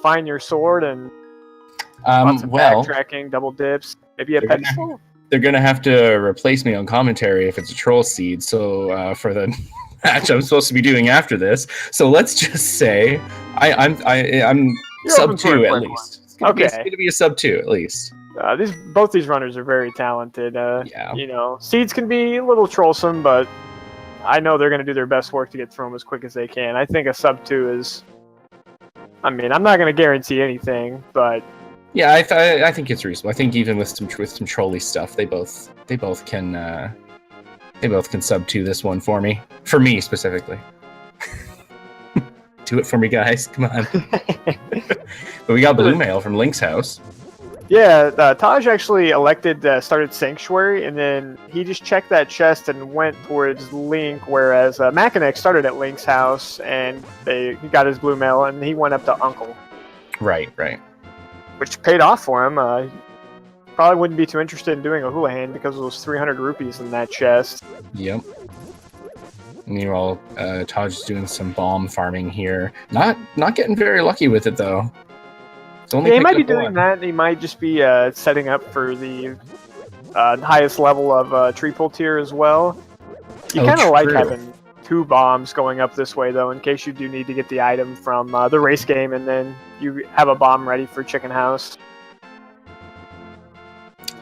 find your sword and lots of backtracking, double dips, maybe a pedestal. They're gonna have to replace me on commentary if it's a troll seed. So for the match I'm supposed to be doing after this, so let's just say I'm sub 2 at least. It's gonna be a sub 2 at least. Both these runners are very talented. Yeah. Seeds can be a little trollsome, but I know they're going to do their best work to get through them as quick as they can. I think a sub 2 is... I'm not going to guarantee anything, but... Yeah, I think it's reasonable. I think even with some trolly stuff, they both can sub 2 this one for me. For me specifically. Do it for me, guys. Come on. But we got blue mail from Link's house. Yeah, Taj actually started Sanctuary, and then he just checked that chest and went towards Link, whereas Makinx started at Link's house, and he got his blue mail, and he went up to Uncle. Right. Which paid off for him. Probably wouldn't be too interested in doing a hula hand because of those 300 rupees in that chest. Yep. Meanwhile, Taj is doing some bomb farming here. Not getting very lucky with it, though. He might be doing that. He might just be setting up for the highest level of tree pull tier as well. You kind of like having 2 bombs going up this way, though, in case you do need to get the item from the race game, and then you have a bomb ready for Chicken House.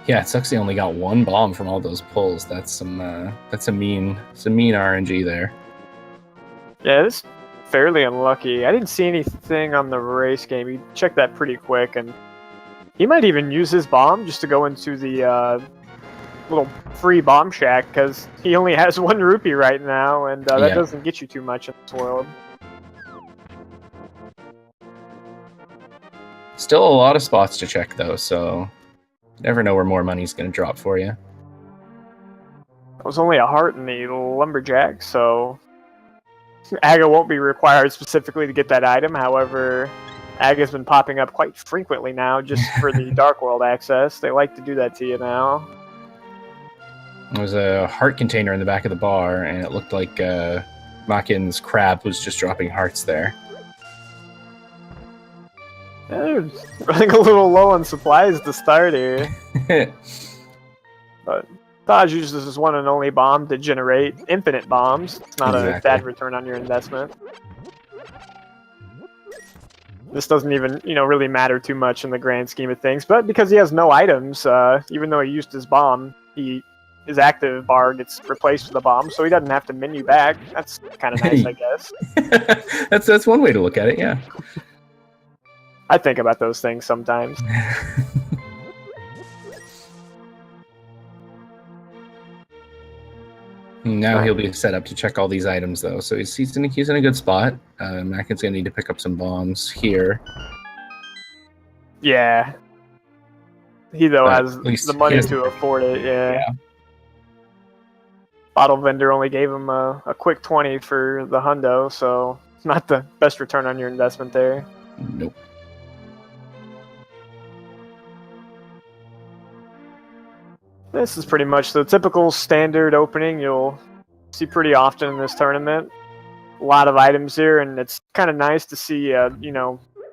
Yeah, it sucks they only got 1 bomb from all those pulls. That's some mean RNG there. Yeah, this. Fairly unlucky. I didn't see anything on the race game. He checked that pretty quick, and he might even use his bomb just to go into the little free bomb shack, because he only has 1 rupee right now, and that doesn't get you too much in this world. Still a lot of spots to check, though, so you never know where more money's going to drop for you. It was only a heart in the lumberjack, so... Aga won't be required specifically to get that item. However, Aga's been popping up quite frequently now just for the Dark World access. They like to do that to you now. There was a heart container in the back of the bar, and it looked like Makin's crab was just dropping hearts there. They're running a little low on supplies to start here. But... Taj uses his one and only bomb to generate infinite bombs. It's not a bad return on your investment. This doesn't even, really matter too much in the grand scheme of things, but because he has no items, even though he used his bomb, his active bar gets replaced with a bomb, so he doesn't have to menu back. That's kind of nice, I guess. That's one way to look at it, yeah. I think about those things sometimes. Now he'll be set up to check all these items, though, so he's in a good spot. Makin's gonna need to pick up some bombs here. Yeah. He, though, has the money to afford it, yeah. Bottle vendor only gave him a quick 20 for the hundo, so it's not the best return on your investment there. Nope. This is pretty much the typical standard opening you'll see pretty often in this tournament. A lot of items here, and it's kind of nice to see,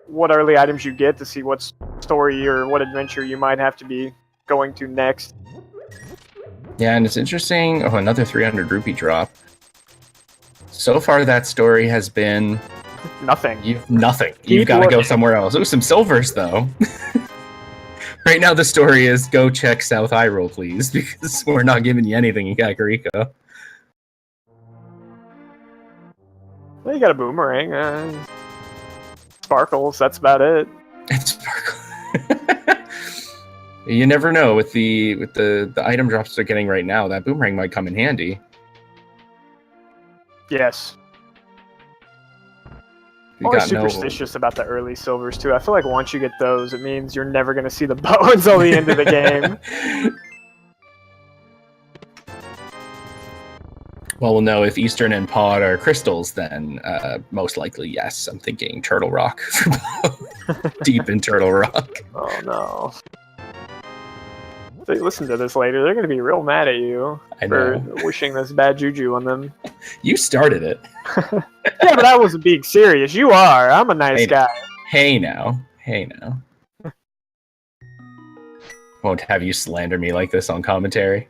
what early items you get to see what story or what adventure you might have to be going to next. Yeah, and it's interesting. Oh, another 300 rupee drop. So far, that story has been... Nothing. You've got to go somewhere else. Ooh, some silvers, though. Right now, the story is go check South Hyrule, please, because we're not giving you anything in Kakariko. Well, you got a boomerang. Sparkles, that's about it. It's sparkle. You never know with the item drops they're getting right now. That boomerang might come in handy. Yes. I'm always superstitious about the early silvers, too. I feel like once you get those, it means you're never going to see the bow until the end of the game. Well, we'll know if Eastern and Pod are crystals, then most likely, yes. I'm thinking Turtle Rock. Deep in Turtle Rock. Oh, no. If they listen to this later, they're going to be real mad at you for wishing this bad juju on them. You started it. Yeah, but I wasn't being serious. You are. I'm a nice guy. Hey now. Won't have you slander me like this on commentary.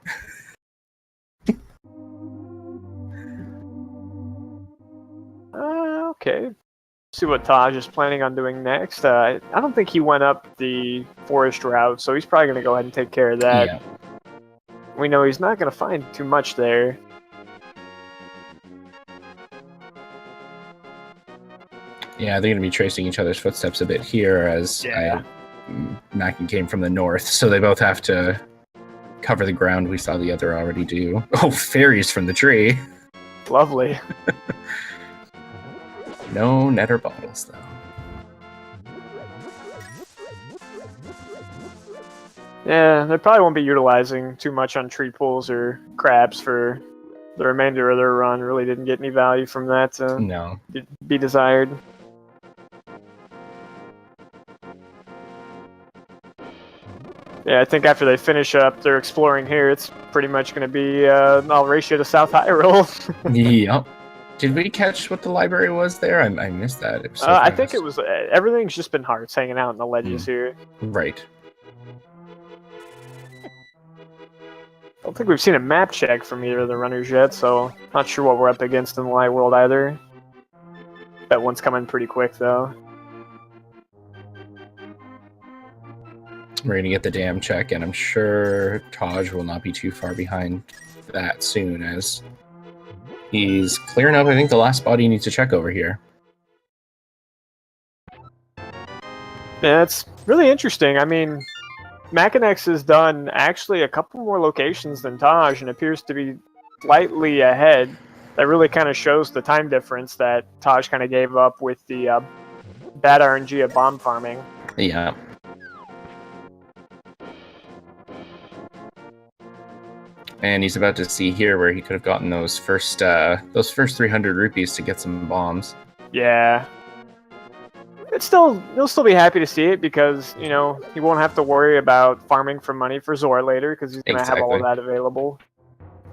Okay. See what Taj is planning on doing next. I don't think he went up the forest route, so he's probably going to go ahead and take care of that. Yeah. We know he's not going to find too much there. Yeah, they're going to be tracing each other's footsteps a bit here as Makin came from the north, so they both have to cover the ground we saw the other already do. Oh, fairies from the tree. Lovely. No netter bottles, though. Yeah, they probably won't be utilizing too much on tree pulls or crabs for the remainder of their run. Really didn't get any value from that. No. Be desired. Yeah, I think after they finish up their exploring here, it's pretty much going to be all ratio to South Hyrule. Yep. Did we catch what the library was there? I missed that. It was so I think it was everything's just been hearts hanging out in the ledges here. Right. I don't think we've seen a map check from either of the runners yet, so not sure what we're up against in the light world either. That one's coming pretty quick though. We're going to get the dam check, and I'm sure Taj will not be too far behind that soon, as he's clearing up, I think, the last spot he needs to check over here. Yeah, it's really interesting. I mean, Makinx has done actually a couple more locations than Taj and appears to be slightly ahead. That really kind of shows the time difference that Taj kind of gave up with the bad RNG of bomb farming. Yeah. And he's about to see here where he could have gotten those first 300 rupees to get some bombs. Yeah. He'll still be happy to see it because, you know, he won't have to worry about farming for money for Zor later because he's going to have all of that available.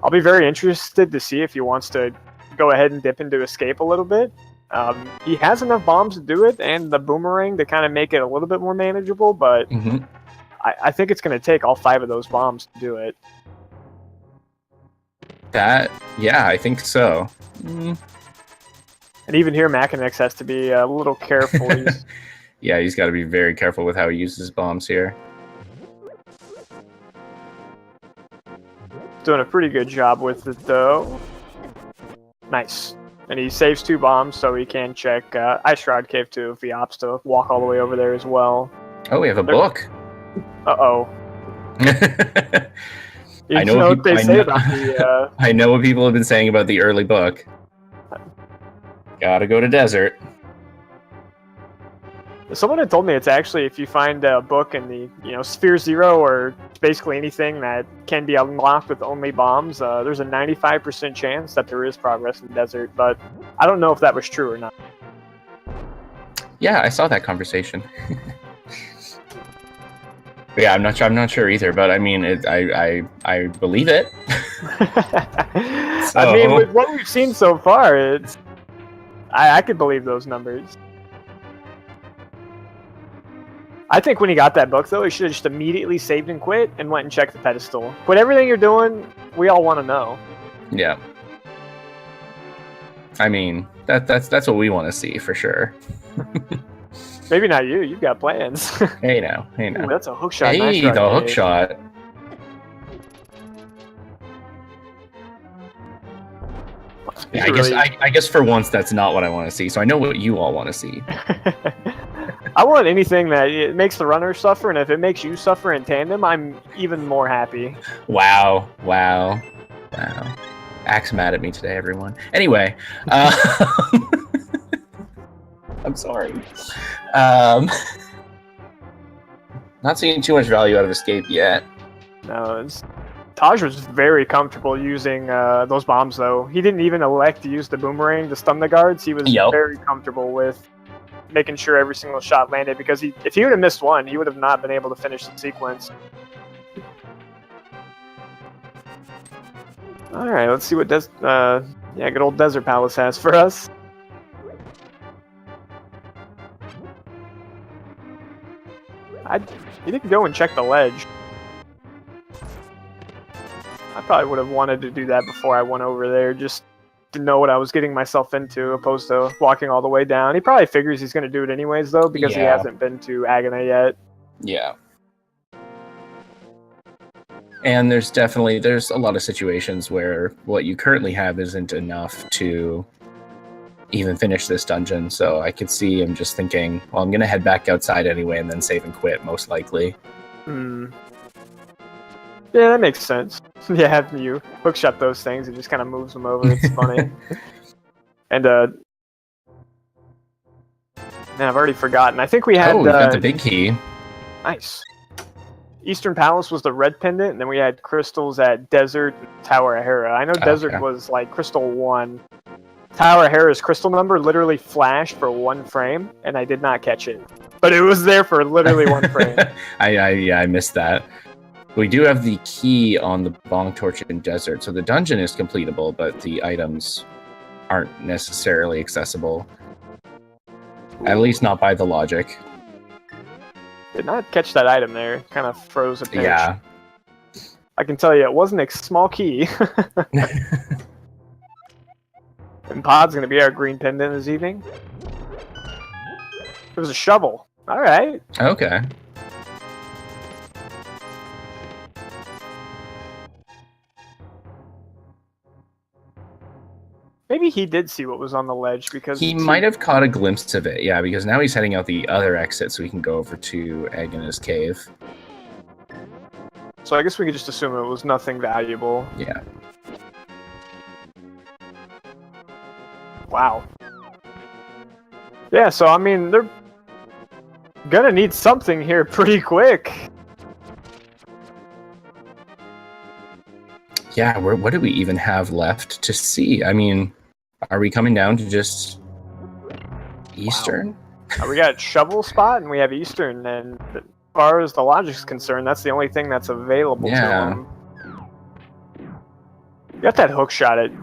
I'll be very interested to see if he wants to go ahead and dip into Escape a little bit. He has enough bombs to do it and the boomerang to kind of make it a little bit more manageable, but I think it's going to take all 5 of those bombs to do it. Yeah, I think so. And even here, Makinx has to be a little careful. Yeah, he's got to be very careful with how he uses bombs here. Doing a pretty good job with it, though. Nice. And he saves 2 bombs, so he can check Ice Shroud Cave, too, if he opts to walk all the way over there as well. Oh, we have a book. Uh-oh. I know what people have been saying about the early book. Gotta go to desert. Someone had told me it's actually if you find a book in the Sphere Zero or basically anything that can be unlocked with only bombs, there's a 95% chance that there is progress in the desert. But I don't know if that was true or not. Yeah, I saw that conversation. Yeah, I'm not sure either, but I mean, I believe it. I mean, with what we've seen so far, I could believe those numbers. I think when he got that book, though, he should have just immediately saved and quit and went and checked the pedestal. Quit everything you're doing. We all want to know. Yeah. I mean, that's what we want to see for sure. Maybe not you. You've got plans. Hey now. Ooh, that's a hook shot. Hey, nice the hook shot. Yeah, I guess for once that's not what I want to see. So I know what you all want to see. I want anything that it makes the runner suffer, and if it makes you suffer in tandem, I'm even more happy. Wow. Axe mad at me today, everyone. Anyway. I'm sorry. Not seeing too much value out of Escape yet. No, Taj was very comfortable using those bombs, though. He didn't even elect to use the boomerang to stun the guards. He was very comfortable with making sure every single shot landed, because if he would have missed one, he would have not been able to finish the sequence. All right, let's see what good old Desert Palace has for us. You didn't go and check the ledge. I probably would have wanted to do that before I went over there, just to know what I was getting myself into, opposed to walking all the way down. He probably figures he's going to do it anyways, though, because he hasn't been to Agana yet. Yeah. And there's a lot of situations where what you currently have isn't enough to even finish this dungeon, so I could see him just thinking, well, I'm going to head back outside anyway and then save and quit, most likely. Yeah, that makes sense. Yeah, you hookshot those things, it just kind of moves them over. It's funny. And, man, I've already forgotten. I think we had... Oh, we got the big key. Nice. Eastern Palace was the red pendant, and then we had crystals at Desert and Tower of Hera. I know Desert was, like, Crystal 1. Tower of Hera's crystal number literally flashed for 1 frame, and I did not catch it. But it was there for literally 1 frame. I missed that. We do have the key on the Bong Torch in Desert, so the dungeon is completable, but the items aren't necessarily accessible. At least not by the logic. Did not catch that item there. Kind of froze a pinch. Yeah. I can tell you, it wasn't a small key. And Pod's going to be our green pendant this evening. It was a shovel. All right. Okay. Maybe he did see what was on the ledge, because... He might have caught a glimpse of it, yeah, because now he's heading out the other exit so we can go over to Agana's cave. So I guess we could just assume it was nothing valuable. Yeah. Wow. Yeah, so I mean, they're gonna need something here pretty quick. Yeah, what do we even have left to see? I mean, are we coming down to just Eastern? Wow. We got Shovel Spot and we have Eastern, and as far as the logic's concerned, that's the only thing that's available to them. You got that hook shot. It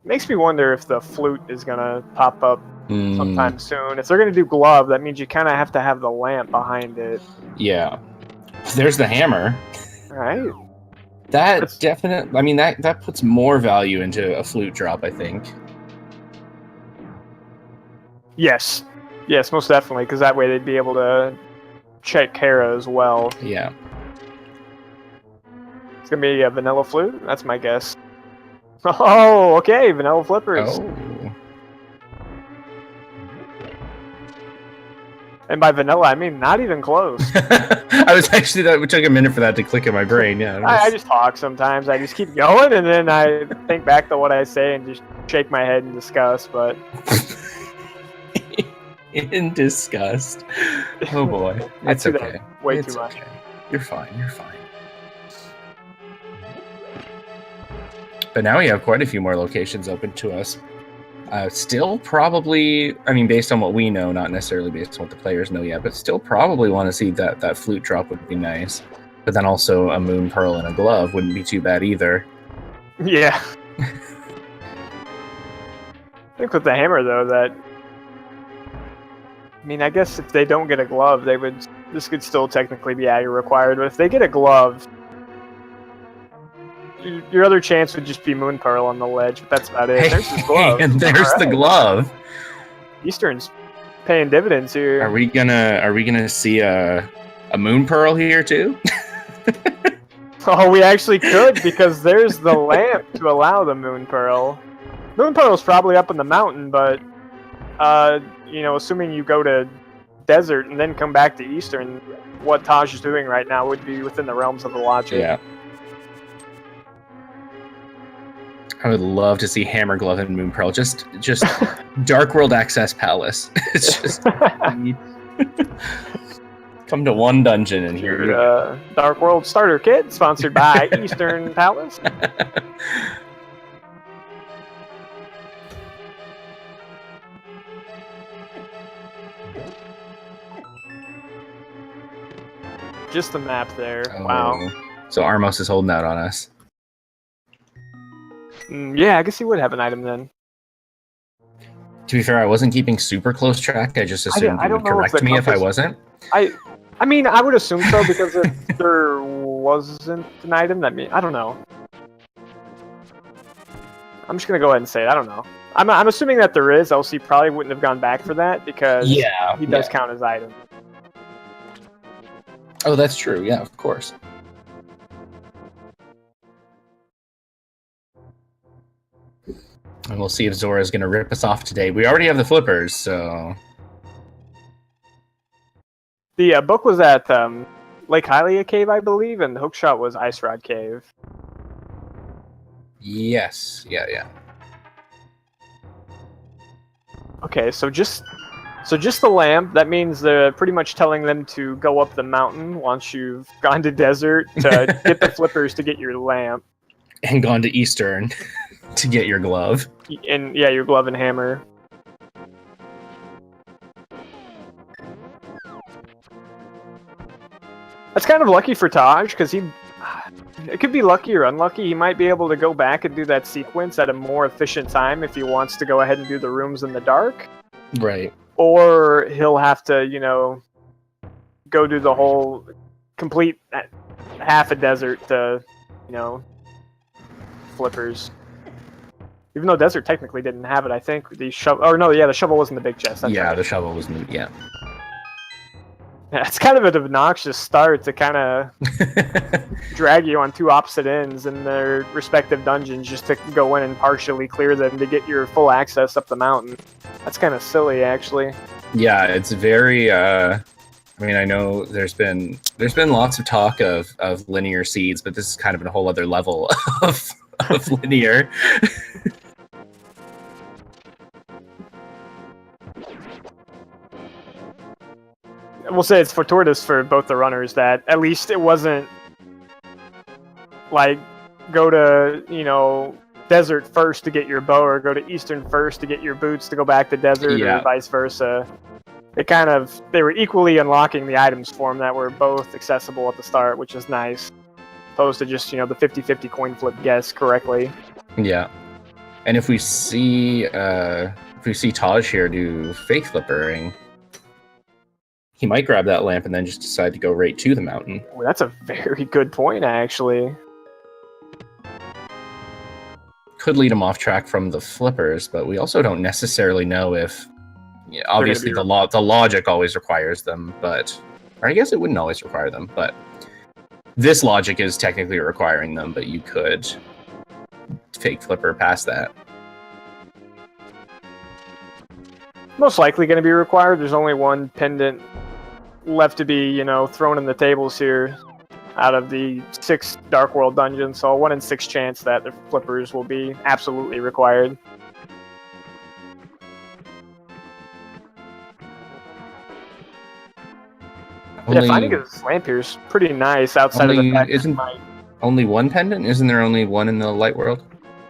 makes me wonder if the flute is gonna pop up sometime soon. If they're gonna do glove, that means you kind of have to have the lamp behind it. Yeah. There's the hammer. All right. That definitely, I mean, that puts more value into a flute drop, I think. Yes. Yes, most definitely, because that way they'd be able to check Hera as well. Yeah. It's going to be a vanilla flute? That's my guess. Oh, okay, vanilla flippers. Oh. And by vanilla, I mean not even close. I was actually, it took a minute for that to click in my brain, yeah. I just talk sometimes. I just keep going, and then I think back to what I say and just shake my head in disgust, but... In disgust. Oh boy. It's okay. Way too much. Okay. You're fine, you're fine. But now we have quite a few more locations open to us. Still probably, I mean, based on what we know, not necessarily based on what the players know yet, but still probably want to see that flute drop would be nice. But then also a moon pearl and a glove wouldn't be too bad either. Yeah. I think with the hammer, though, that... I mean, I guess if they don't get a glove, they would... This could still technically be aggro required, but if they get a glove... Your other chance would just be Moon Pearl on the ledge, but that's about it. There's the glove. And there's the glove. Eastern's paying dividends here. Are we gonna see a Moon Pearl here too? Oh, we actually could, because there's the lamp to allow the Moon Pearl. Moon Pearl's probably up in the mountain, but you know, assuming you go to Desert and then come back to Eastern, what Taj is doing right now would be within the realms of the logic. Yeah. I would love to see Hammer Glove and Moon Pearl. Just Dark World Access Palace. It's just come to one dungeon and here. Dark World Starter Kit, sponsored by Eastern Palace. Just the map there. Oh. Wow. So Armos is holding out on us. Yeah, I guess he would have an item then. To be fair, I wasn't keeping super close track. I just assumed you would correct me if I wasn't. I mean, I would assume so, because if there wasn't an item, I don't know. I'm just gonna go ahead and say it. I don't know. I'm assuming that there is, else he probably wouldn't have gone back for that, because he does count as item. Oh, that's true. Yeah, of course. And we'll see if Zora's going to rip us off today. We already have the flippers, so... The book was at Lake Hylia Cave, I believe, and the hookshot was Ice Rod Cave. Yes. Yeah. Okay, so just the lamp. That means they're pretty much telling them to go up the mountain once you've gone to desert to get the flippers to get your lamp. And gone to Eastern to get your glove. And yeah, your glove and hammer. That's kind of lucky for Taj, because it could be lucky or unlucky. He might be able to go back and do that sequence at a more efficient time if he wants to go ahead and do the rooms in the dark. Right. Or he'll have to, go do the whole complete half a desert to, flippers. Even though desert technically didn't have it, I think the shovel. Or no, yeah, the shovel was in the big chest. That's right. The shovel was in. Yeah. Yeah, it's kind of an obnoxious start to kind of drag you on two opposite ends in their respective dungeons just to go in and partially clear them to get your full access up the mountain. That's kind of silly, actually. Yeah, it's very. I mean, I know there's been lots of talk of linear seeds, but this is kind of a whole other level of linear. We'll say it's fortuitous for both the runners that at least it wasn't like go to, desert first to get your bow or go to Eastern first to get your boots to go back to desert or vice versa. They were equally unlocking the items for them that were both accessible at the start, which is nice. Opposed to just, the 50-50 coin flip guess correctly. Yeah. And if we see Taj here do fake flippering, he might grab that lamp and then just decide to go right to the mountain. Well, that's a very good point, actually. Could lead him off track from the flippers, but we also don't necessarily know if... obviously, the logic always requires them, but... Or I guess it wouldn't always require them, but... This logic is technically requiring them, but you could fake flipper past that. Most likely going to be required. There's only one pendant left to be, thrown in the tables here out of the 6 Dark World dungeons, so a 1 in 6 chance that the flippers will be absolutely required. Finding his lamp here is pretty nice outside of the fact that only one pendant? Isn't there only one in the Light World?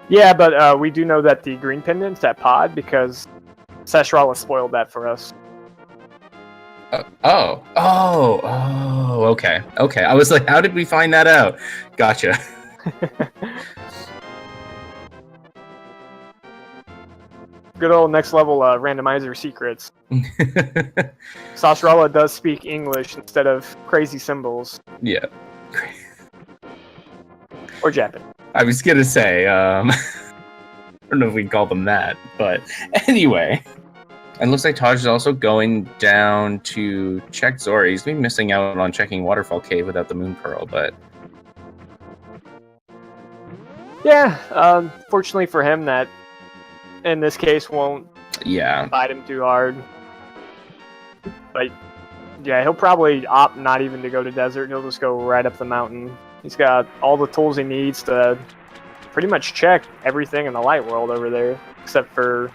Yeah, but we do know that the green pendant's at Pod because Seshrala spoiled that for us. Okay. I was like, how did we find that out? Gotcha. Good old next level randomizer secrets. Seshrala does speak English instead of crazy symbols. Yeah. Or Japanese. I was gonna say, I don't know if we can call them that, but anyway. And looks like Taj is also going down to check Zora. He's been missing out on checking Waterfall Cave without the Moon Pearl, but... Yeah, fortunately for him, that in this case won't bite him too hard. But yeah, he'll probably opt not even to go to desert. He'll just go right up the mountain. He's got all the tools he needs to pretty much check everything in the Light World over there, except for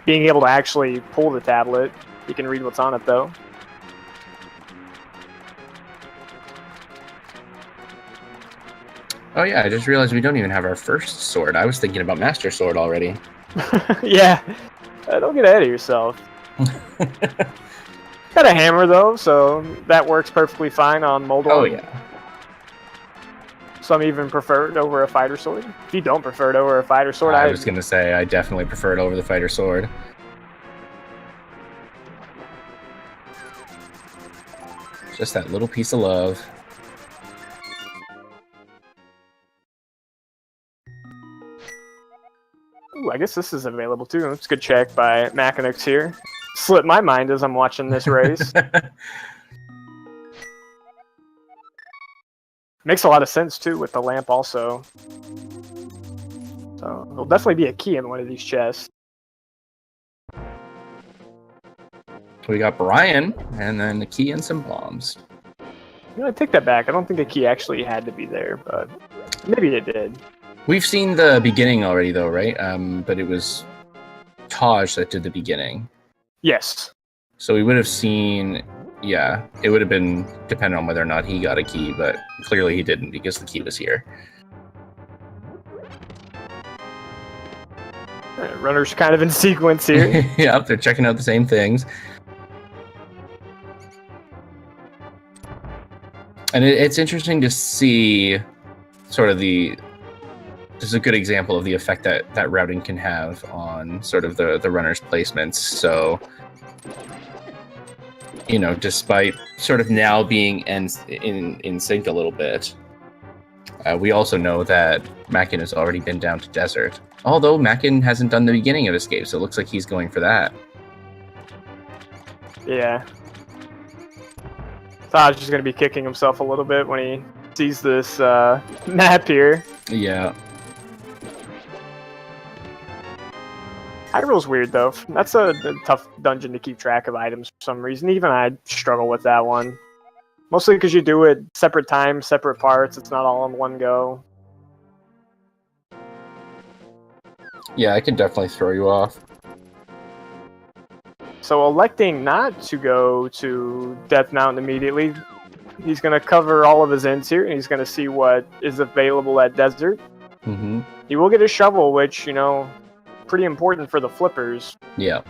being able to actually pull the tablet. You can read what's on it, though. Oh yeah, I just realized we don't even have our first sword. I was thinking about Master Sword already. Yeah, don't get ahead of yourself. Got a hammer, though, so that works perfectly fine on Moldor. Oh yeah. Some even prefer it over a fighter sword. If you don't prefer it over a fighter sword, I was going to say I definitely prefer it over the fighter sword. Just that little piece of love. Ooh, I guess this is available too. It's a good check by Makinx here. Slipped my mind as I'm watching this race. Makes a lot of sense too with the lamp also. So there'll definitely be a key in one of these chests. We got Brian, and then the key and some bombs. You know, I take that back. I don't think a key actually had to be there, but maybe it did. We've seen the beginning already, though, right? But it was Taj that did the beginning. Yes. So we would have seen, yeah, it would have been dependent on whether or not he got a key, but clearly he didn't because the key was here. Runners kind of in sequence here. Yep, they're checking out the same things. And it's interesting to see sort of this is a good example of the effect that routing can have on sort of the runner's placements. So, you know, despite sort of now being in sync a little bit, we also know that Mackin has already been down to Desert. Although Mackin hasn't done the beginning of Escape, so it looks like he's going for that. Yeah. Taj is going to be kicking himself a little bit when he sees this map here. Yeah. Hyrule's weird, though. That's a tough dungeon to keep track of items for some reason. Even I struggle with that one. Mostly because you do it separate times, separate parts. It's not all in one go. Yeah, I can definitely throw you off. So electing not to go to Death Mountain immediately, he's going to cover all of his ends here, and he's going to see what is available at Desert. Mm-hmm. He will get a shovel, which, you know, pretty important for the flippers. Yeah.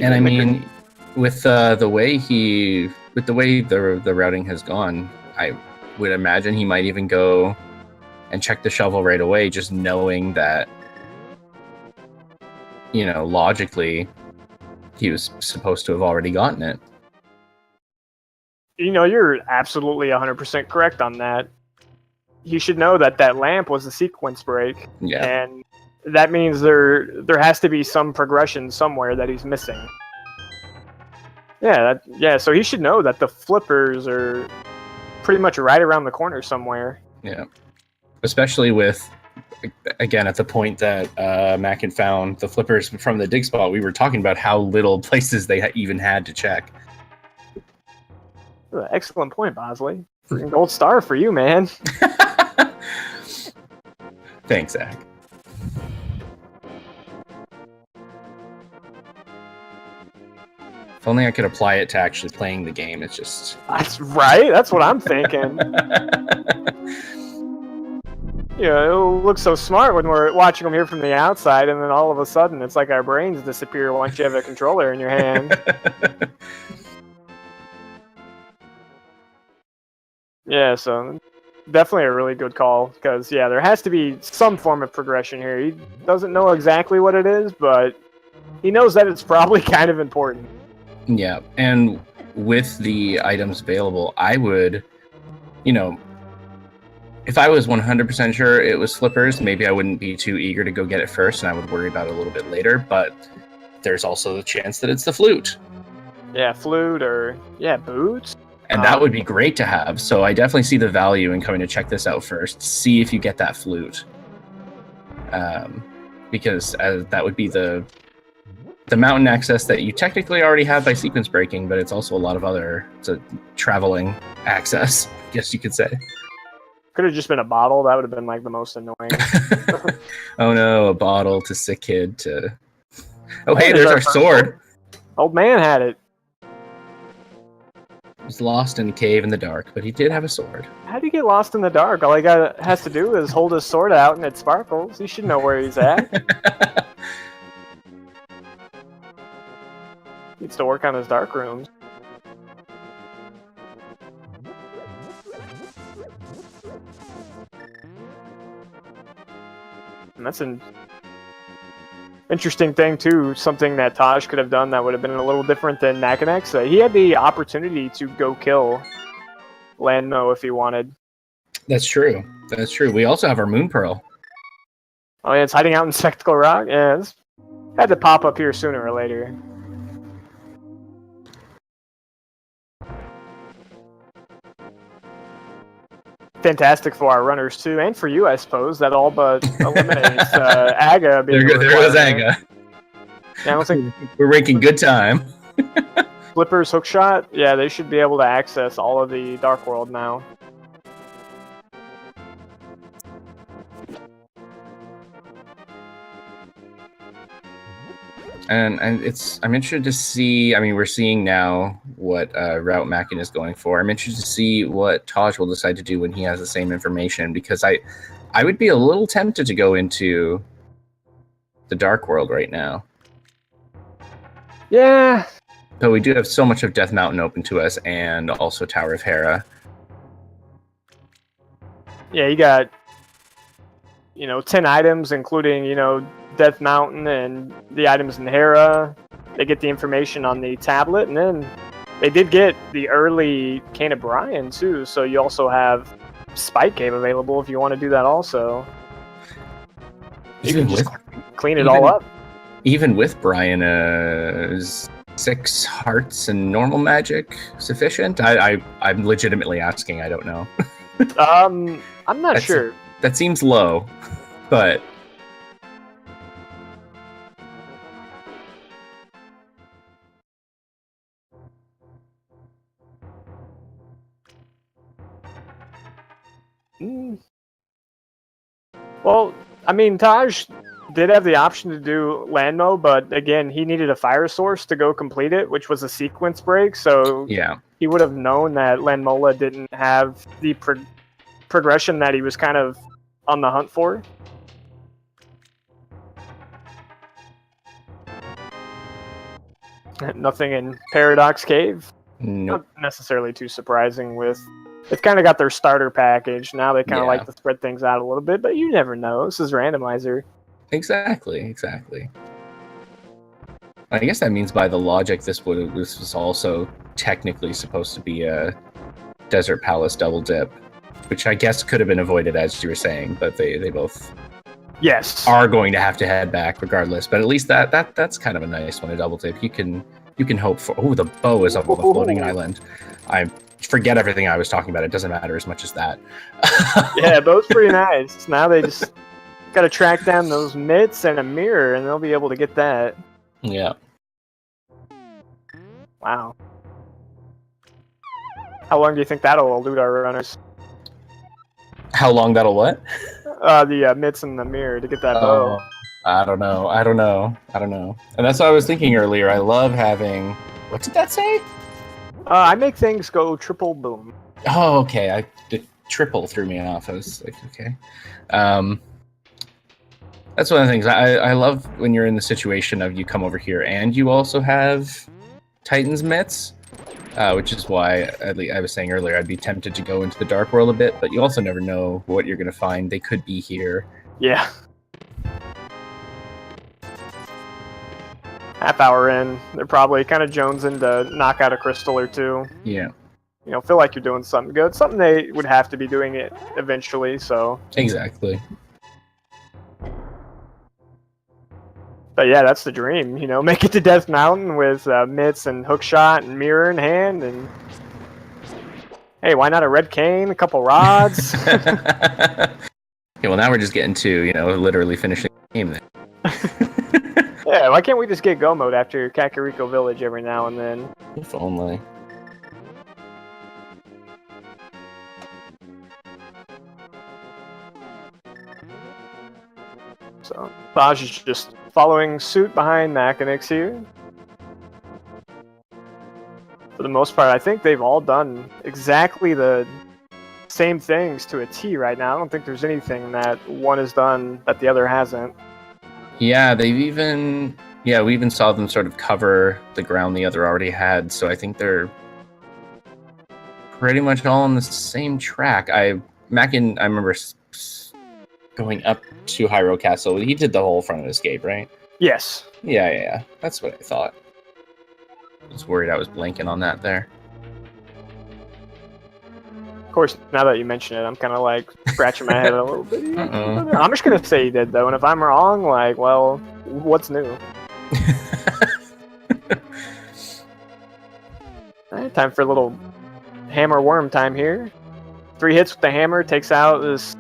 And I mean, with the way the routing has gone, I would imagine he might even go and check the shovel right away, just knowing that, you know, logically, he was supposed to have already gotten it. You know, you're absolutely 100% correct on that. You should know that that lamp was a sequence break. Yeah. And that means there has to be some progression somewhere that he's missing. Yeah, so he should know that the flippers are pretty much right around the corner somewhere. Yeah. Especially with, again, at the point that Mackin found the flippers from the dig spot, we were talking about how little places they even had to check. Excellent point, Bosley. Gold star for you, man. Thanks, Zach. If only I could apply it to actually playing the game. It's just... That's right. That's what I'm thinking. You know, it'll look so smart when we're watching them here from the outside, and then all of a sudden, it's like our brains disappear once you have a controller in your hand. Yeah, so definitely a really good call, because, yeah, there has to be some form of progression here. He doesn't know exactly what it is, but he knows that it's probably kind of important. Yeah, and with the items available, I would, you know, if I was 100% sure it was flippers, maybe I wouldn't be too eager to go get it first, and I would worry about it a little bit later, but there's also the chance that it's the flute. Yeah, flute or, yeah, boots. And that would be great to have, so I definitely see the value in coming to check this out first, see if you get that flute. Because that would be the mountain access that you technically already have by sequence breaking, but it's also a lot of other traveling access, I guess you could say. Could have just been a bottle. That would have been like the most annoying. Oh no, a bottle to sick kid to... Oh hey, there's our sword. Old man had it. He's lost in a cave in the dark, but he did have a sword. How do you get lost in the dark? All he has to do is hold his sword out and it sparkles. He should know where he's at. Needs to work on his dark rooms. And Interesting thing too, something that Taj could have done that would have been a little different than Makinx. He had the opportunity to go kill Landmo if he wanted. That's true. That's true. We also have our Moon Pearl. Oh yeah, it's hiding out in Spectacle Rock? Yeah, it's had to pop up here sooner or later. Fantastic for our runners too, and for you, I suppose. That all but eliminates Aga being There goes Aga. Yeah, I don't think we're making good time. Flipper's hookshot, yeah, they should be able to access all of the Dark World now. And I'm interested to see. I mean, we're seeing now what route Mackin is going for. I'm interested to see what Taj will decide to do when he has the same information, because I would be a little tempted to go into the Dark World right now. Yeah. But we do have so much of Death Mountain open to us, and also Tower of Hera. Yeah, you got 10 items, including Death Mountain and the items in Hera. They get the information on the tablet, and then they did get the early Cane of Brian too, so you also have Spike Cave available if you want to do that also. You can just clean it all up. Even with Brian's 6 hearts and normal magic sufficient? I'm legitimately asking, I don't know. I'm not sure. That seems low, but... Well, I mean, Taj did have the option to do Landmo, but again, he needed a fire source to go complete it, which was a sequence break, so yeah, he would have known that Landmola didn't have the progression that he was kind of on the hunt for. Nothing in Paradox Cave. Nope. Not necessarily too surprising with... They've kind of got their starter package. Now they kind of like to spread things out a little bit, but you never know. This is Randomizer. Exactly. I guess that means by the logic this was also technically supposed to be a Desert Palace double dip, which I guess could have been avoided, as you were saying, but they both are going to have to head back regardless. But at least that's kind of a nice one, a double dip. You can hope for... Oh, the bow is up on the floating island. I forget everything I was talking about. It doesn't matter as much as that. Yeah, bow's pretty nice. Now they just got to track down those mitts and a mirror, and they'll be able to get that. Yeah. Wow. How long do you think that'll elude our runners? How long that'll what? The mitts and the mirror to get that bow. I don't know. And that's what I was thinking earlier. I love having... What did that say? I make things go triple boom. Oh, okay. The triple threw me off. I was like, okay. That's one of the things. I love when you're in the situation of you come over here and you also have Titan's mitts, which is why I was saying earlier I'd be tempted to go into the Dark World a bit, but you also never know what you're going to find. They could be here. Yeah. Half hour in, they're probably kind of jonesing to knock out a crystal or two. Yeah. Feel like you're doing something good. Something they would have to be doing it eventually, so... Exactly. But yeah, that's the dream, make it to Death Mountain with mitts and hookshot and mirror in hand, and... Hey, why not a red cane, a couple rods? Okay, well now we're just getting to, literally finishing the game then. Yeah, why can't we just get go mode after Kakariko Village every now and then? If only. So, Taj is just following suit behind Makinx here. For the most part, I think they've all done exactly the same things to a T right now. I don't think there's anything that one has done that the other hasn't. Yeah, we even saw them sort of cover the ground the other already had, so I think they're pretty much all on the same track. I remember going up to Hyrule Castle. He did the whole front of Escape, right? Yes. Yeah. That's what I thought. I was worried I was blanking on that there. Of course, now that you mention it, I'm kind of like scratching my head a little bit. I'm just gonna say he did though, and if I'm wrong, like, well, what's new? Alright, time for a little hammer worm time here. 3 hits with the hammer takes out this.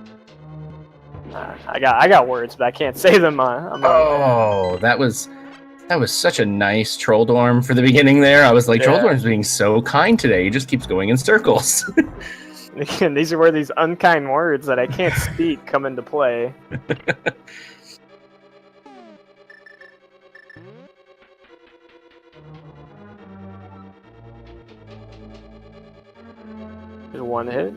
I got words, but I can't say them. Oh, that was such a nice Trolldorm for the beginning there. I was like, Trolldorm's being so kind today. He just keeps going in circles. And these are where these unkind words that I can't speak come into play. Just 1 hit.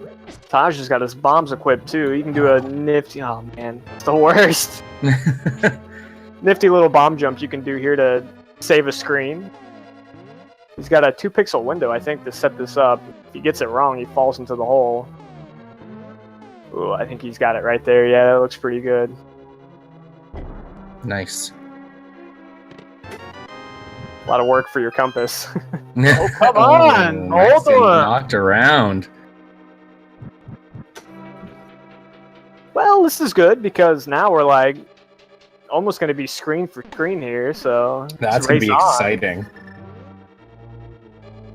Taj has got his bombs equipped too. He can do a nifty. Oh man, it's the worst. Nifty little bomb jump you can do here to save a screen. He's got a 2-pixel window, I think, to set this up. If he gets it wrong, he falls into the hole. Ooh, I think he's got it right there. Yeah, that looks pretty good. Nice. A lot of work for your compass. Oh, come on! Hold on! Knocked around. Well, this is good because now we're like almost going to be screen for screen here, so that's going to be exciting.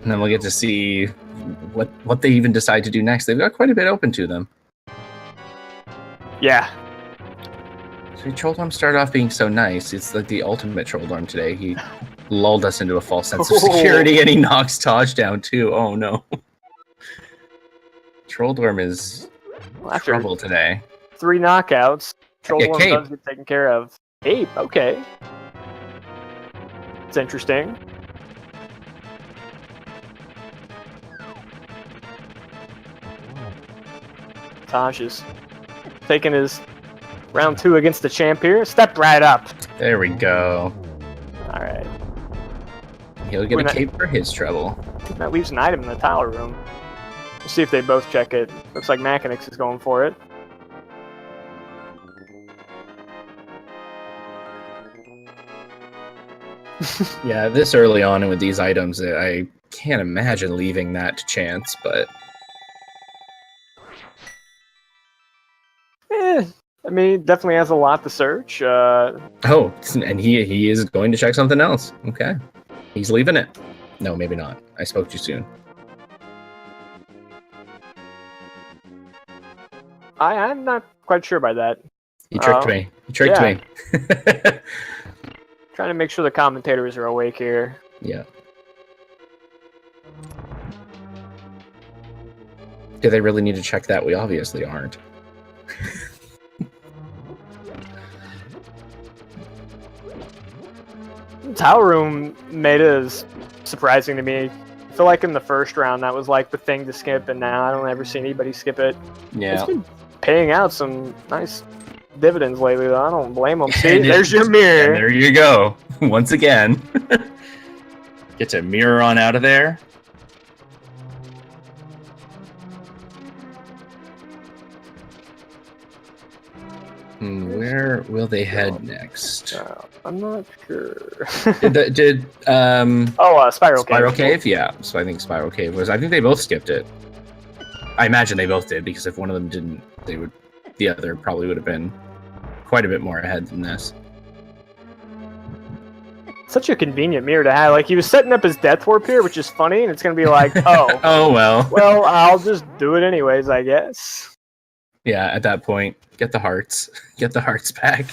And then we'll get to see what they even decide to do next. They've got quite a bit open to them. Yeah. So Trolldorm started off being so nice. It's like the ultimate Trolldorm today. He lulled us into a false sense of security, and he knocks Taj down too. Oh no. Trolldorm is trouble today. 3 knockouts. Trolldorm does get taken care of. Cape, okay. It's interesting. Taj is taking his round 2 against the champ here. Stepped right up. There we go. Alright. He'll get a cape for his trouble. That leaves an item in the tower room. We'll see if they both check it. Looks like Makinx is going for it. Yeah, this early on and with these items, I can't imagine leaving that to chance, but... I mean, it definitely has a lot to search. Oh, and he is going to check something else. Okay. He's leaving it. No, maybe not. I spoke too soon. I'm not quite sure by that. You tricked me. You tricked me. Trying to make sure the commentators are awake here. Yeah. Do they really need to check that? We obviously aren't. Tower room made it as surprising to me. I feel like in the first round that was like the thing to skip, and now I don't ever see anybody skip it. Yeah. It's been paying out some nice dividends lately, though. I don't blame them. See, there's your mirror. And there you go. Once again. Get to mirror on out of there. Where will they head next? I'm not sure. Spiral Cave. Cave? Yeah. So I think Spiral Cave was. I think they both skipped it. I imagine they both did, because if one of them didn't, the other probably would have been quite a bit more ahead than this. Such a convenient mirror to have. Like, he was setting up his death warp here, which is funny, and it's gonna be like, oh. Oh well. Well, I'll just do it anyways, I guess. Yeah, at that point, get the hearts. Get the hearts back.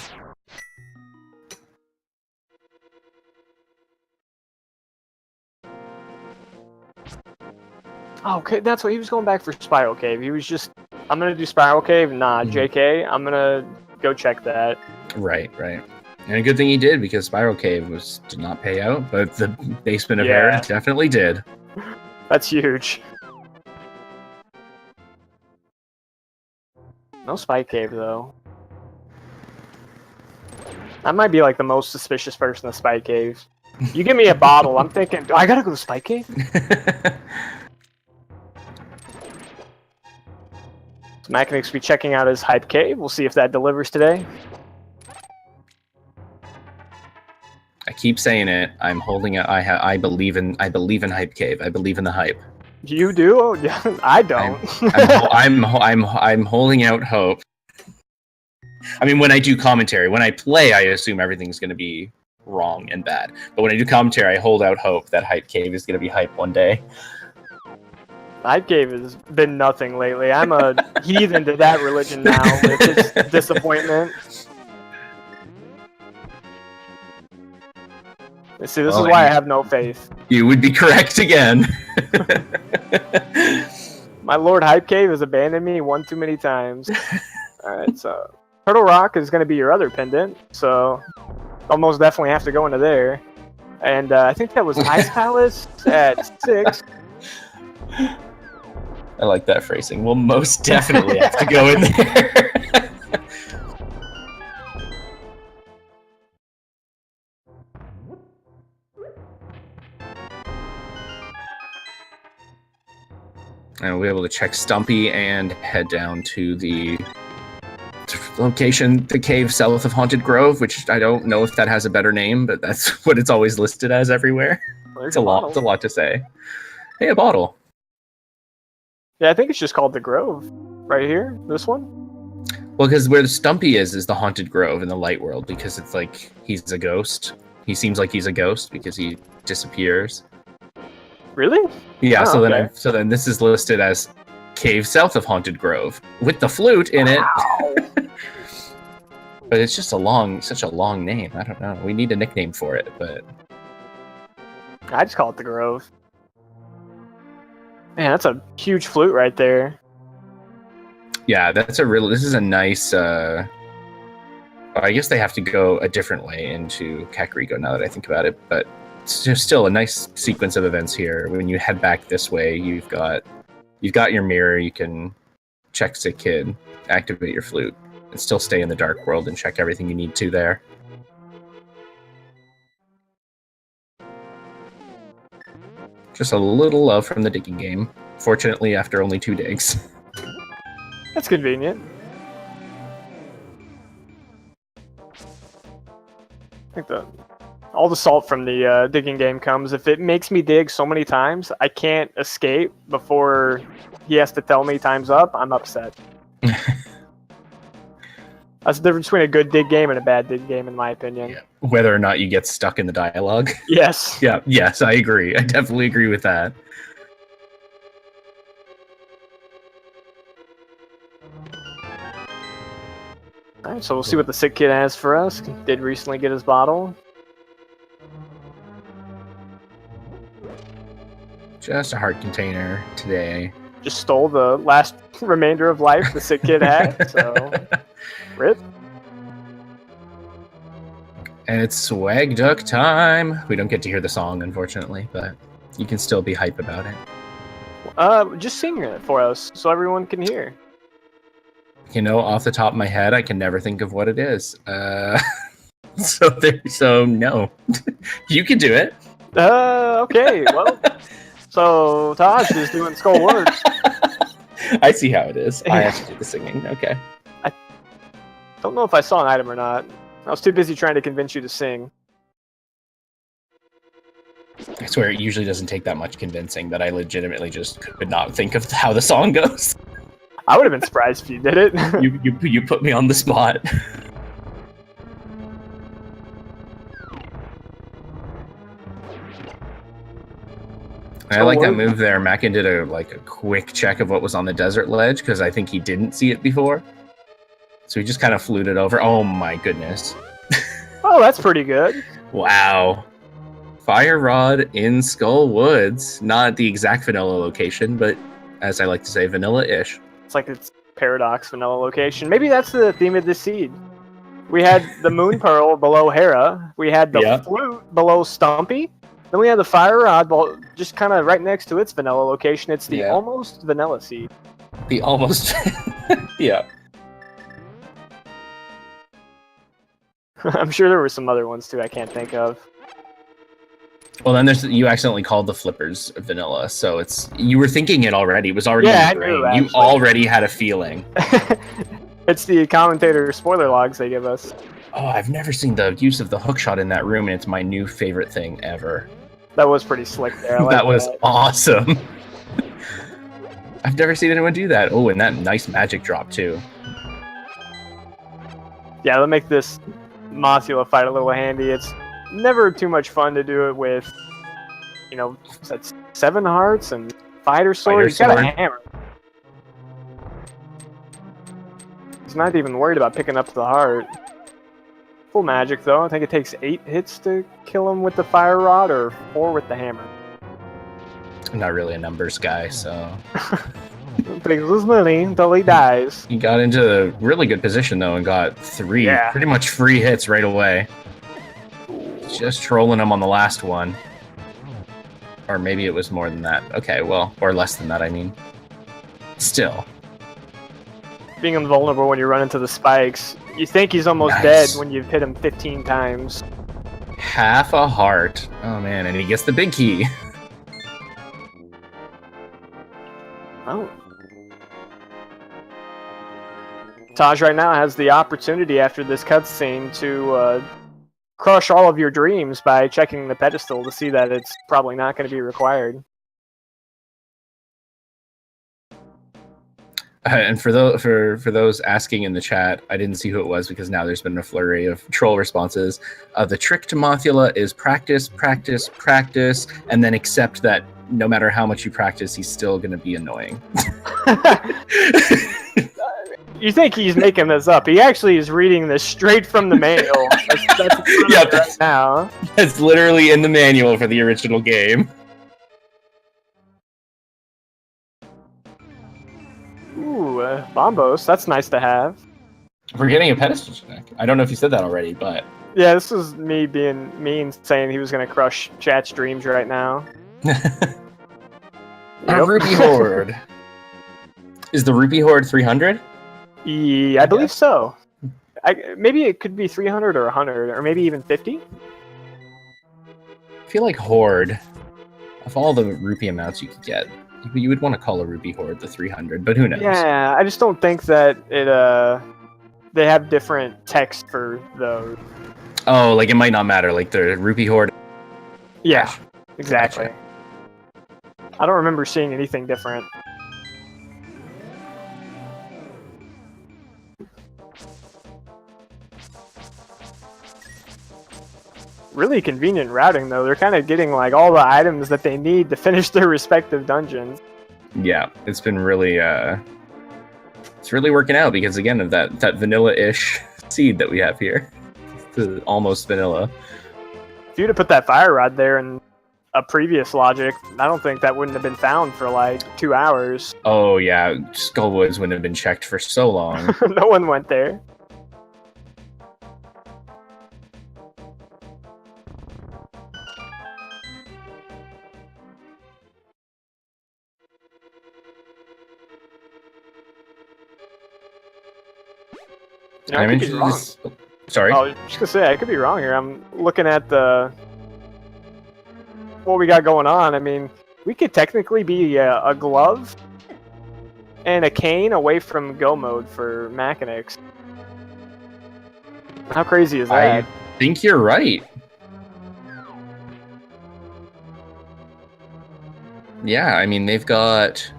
Oh, okay, that's what he was going back for. Spiral Cave. He was just, I'm gonna do Spiral Cave. Nah, JK, I'm gonna go check that. Right. And a good thing he did, because Spiral Cave did not pay out, but the Basement of Era definitely did. That's huge. No Spike Cave, though. I might be like the most suspicious person of Spike Cave. You give me a bottle, I'm thinking, do I gotta go to Spike Cave? So Makinx will be checking out his Hype Cave. We'll see if that delivers today. keep saying it. I'm holding it. I believe in Hype Cave. I believe in the hype. You do? I don't. I'm holding out hope. I mean, when I do commentary, when I play, I assume everything's going to be wrong and bad. But when I do commentary, I hold out hope that Hype Cave is going to be hype one day. Hype Cave has been nothing lately. I'm a heathen to that religion now with its disappointment. See, this is why I have no faith. You would be correct again. My Lord Hype Cave has abandoned me one too many times. Alright, so Turtle Rock is going to be your other pendant, so I'll most definitely have to go into there. And I think that was Ice Palace at 6. I like that phrasing. We'll most definitely have to go in there. And we'll be able to check Stumpy and head down to the location, the cave south of Haunted Grove, which I don't know if that has a better name, but that's what it's always listed as everywhere. It's a lot to say. Hey, a bottle. Yeah, I think it's just called the Grove. Right here, this one. Well, because where the Stumpy is the Haunted Grove in the Light World, because it's like he's a ghost. He seems like he's a ghost because he disappears. Really? Yeah. Oh, so then this is listed as cave south of Haunted Grove with the flute in it. But it's just such a long name. I don't know. We need a nickname for it, but I just call it the Grove. Man, that's a huge flute right there. Yeah, this is a nice, I guess they have to go a different way into Kakariko now that I think about it, but it's just still a nice sequence of events here. When you head back this way, you've got your mirror, you can check Sick Kid, activate your flute, and still stay in the Dark World and check everything you need to there. Just a little love from the digging game. Fortunately, after only 2 digs. That's convenient. I think all the salt from the digging game comes. If it makes me dig so many times, I can't escape before he has to tell me time's up, I'm upset. That's the difference between a good dig game and a bad dig game, in my opinion. Yeah. Whether or not you get stuck in the dialogue. Yes. Yeah. Yes, I agree. I definitely agree with that. Alright, so we'll see what the Sick Kid has for us. Did recently get his bottle. Just a heart container today. Just stole the last remainder of life the Sick Kid had, so rip. And it's Swag Duck time. We don't get to hear the song, unfortunately, but you can still be hype about it. Just sing it for us so everyone can hear. You know, off the top of my head, I can never think of what it is. So no. You can do it. Okay, well. So Tojso is doing Skull Woods. I see how it is. I have to do the singing. Okay. I don't know if I saw an item or not. I was too busy trying to convince you to sing. I swear it usually doesn't take that much convincing, but I legitimately just could not think of how the song goes. I would have been surprised if you did it. You put me on the spot. I like that move there. Mackin did a quick check of what was on the desert ledge because I think he didn't see it before. So he just kind of fluted over. Oh my goodness. Oh, that's pretty good. Wow. Fire Rod in Skull Woods. Not the exact vanilla location, but as I like to say, vanilla-ish. It's like it's Paradox vanilla location. Maybe that's the theme of this seed. We had the Moon Pearl below Hera. We had the flute below Stumpy. Then we have the Fire Rod just kind of right next to its vanilla location. It's the almost vanilla seed. The almost... Yeah. I'm sure there were some other ones too I can't think of. Well, then you accidentally called the flippers vanilla, so you were thinking it already. It was already in your brain. You already had a feeling. It's the commentator spoiler logs they give us. Oh, I've never seen the use of the hookshot in that room, and it's my new favorite thing ever. That was pretty slick there. That was awesome. I've never seen anyone do that. Oh, and that nice magic drop, too. Yeah, that'll make this Mothula fight a little handy. It's never too much fun to do it with, you know, that's 7 hearts and fighter sword. He's got a hammer. He's not even worried about picking up the heart. Full magic, though. I think it takes 8 hits to kill him with the fire rod, or 4 with the hammer. I'm not really a numbers guy, so... Takes his money until he dies. He got into a really good position, though, and got 3 pretty much free hits right away. Just trolling him on the last one. Or maybe it was more than that. Okay, well, or less than that, I mean. Still. Being invulnerable when you run into the spikes. You think he's almost dead when you've hit him 15 times. Half a heart. Oh, man, and he gets the big key. Oh. Taj right now has the opportunity after this cutscene to crush all of your dreams by checking the pedestal to see that it's probably not going to be required. And for those asking in the chat, I didn't see who it was because now there's been a flurry of troll responses. The trick to Mothula is practice, practice, practice, and then accept that no matter how much you practice, he's still going to be annoying. You think he's making this up. He actually is reading this straight from the manual. That's right now. That's literally in the manual for the original game. Ooh, Bombos. That's nice to have. We're getting a pedestal check. I don't know if you said that already, but... Yeah, this is me being mean, saying he was going to crush chat's dreams right now. A Rupee Horde. Is the Rupee Horde 300? Yeah, I believe so. Maybe it could be 300 or 100, or maybe even 50? I feel like Horde, of all the rupee amounts you could get, you would want to call a Rupee Horde the 300, but who knows? Yeah, I just don't think that they have different text for those. Oh, like it might not matter, like the Rupee Horde. Yeah, exactly. Gotcha. I don't remember seeing anything different. Really convenient routing, though. They're kind of getting like all the items that they need to finish their respective dungeons. Yeah, it's been really, it's really working out because again of that vanilla-ish seed that we have here, it's almost vanilla. If you'd have put that fire rod there in a previous logic, I don't think that wouldn't have been found for like 2 hours. Oh yeah, Skullwoods wouldn't have been checked for so long. No one went there. Yeah, I could be wrong. Sorry? Oh, I was just gonna say, I could be wrong here. I'm looking at what we got going on. I mean, we could technically be a glove and a cane away from go mode for Makinx. How crazy is that? I think you're right. Yeah, I mean, they've got...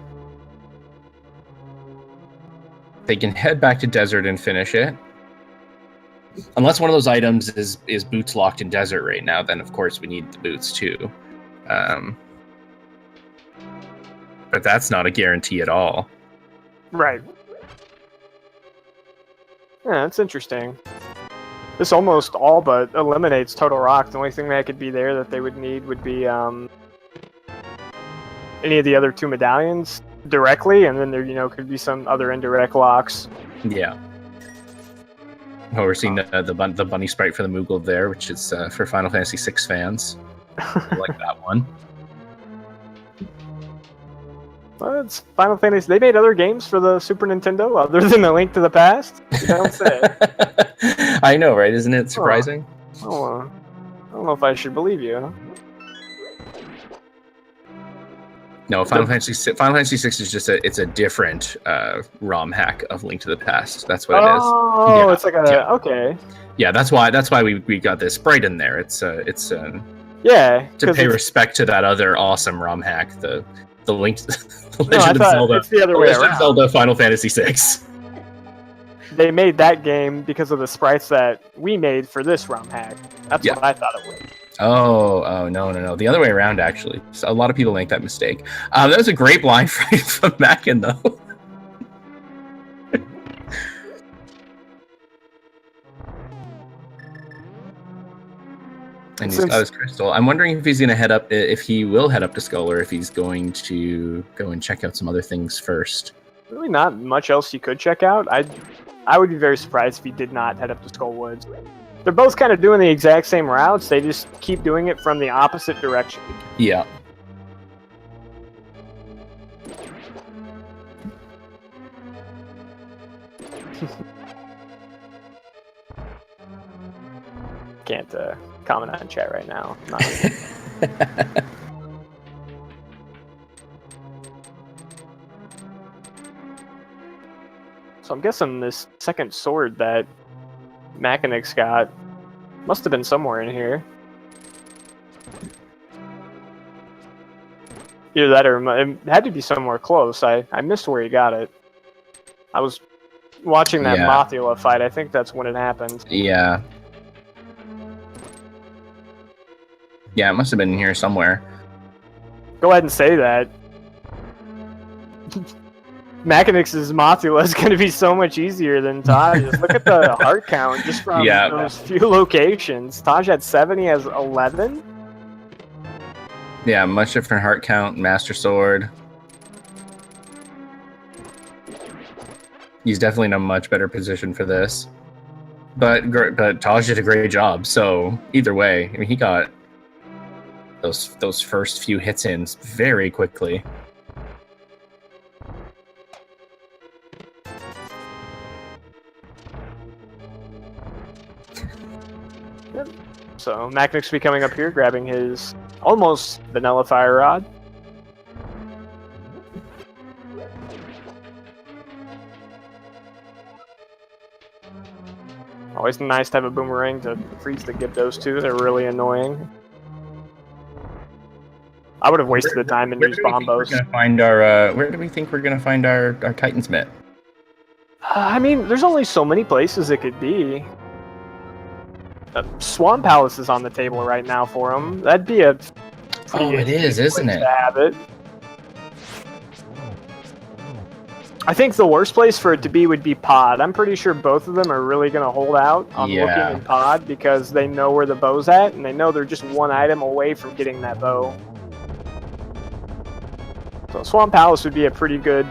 They can head back to Desert and finish it. Unless one of those items is boots locked in Desert right now, then of course we need the boots too. But that's not a guarantee at all. Right. Yeah, that's interesting. This almost all but eliminates Total Rock. The only thing that could be there that they would need would be any of the other 2 medallions directly, and then there could be some other indirect locks. Yeah. Oh, we're seeing the bunny sprite for the Moogle there, which is for Final Fantasy VI fans. I like that one. Well, it's Final Fantasy. They made other games for the Super Nintendo other than A Link to the Past. You don't say. I know, right? Isn't it surprising? I don't know if I should believe you. No, Final Fantasy VI is just a different ROM hack of Link to the Past. That's what it is. Oh, yeah. It's like okay. Yeah, that's why we got this sprite in there. It's yeah, to pay respect to that other awesome ROM hack, the Legend of Zelda. It's the other way around. Zelda Final Fantasy VI. They made that game because of the sprites that we made for this ROM hack. That's what I thought it was. Oh, no. The other way around, actually. So a lot of people make that mistake. That was a great blind fight from Makin, though. And he's got his crystal. I'm wondering if he's going to head up, if he will head up to Skull, or if he's going to go and check out some other things first. Really not much else you could check out. I would be very surprised if he did not head up to Skull Woods. They're both kind of doing the exact same routes. They just keep doing it from the opposite direction. Yeah. Can't comment on chat right now. So I'm guessing this second sword that Makinx got must have been somewhere in here. Either that or it had to be somewhere close. I missed where he got it. I was watching that Mothula fight. I think that's when it happened. Yeah. Yeah, it must have been in here somewhere. Go ahead and say that. Makinx's Mothula is going to be so much easier than Taj. Just look at the heart count just from those few locations. Taj had 7, he has 11. Yeah, much different heart count, Master Sword. He's definitely in a much better position for this. But Taj did a great job, so either way, I mean, he got those first few hits in very quickly. Yep. So Makinx will be coming up here, grabbing his almost vanilla fire rod. Always nice to have a boomerang to freeze the Gyptos too. They're really annoying. I would have wasted the time and used bombos. Where do we think we're gonna find our Titan's Mitt? I mean, there's only so many places it could be. Swan Palace is on the table right now for him. That'd be a it is, isn't it? To have it. I think the worst place for it to be would be Pod. I'm pretty sure both of them are really going to hold out on looking in Pod because they know where the bow's at, and they know they're just one item away from getting that bow. So Swan Palace would be a pretty good,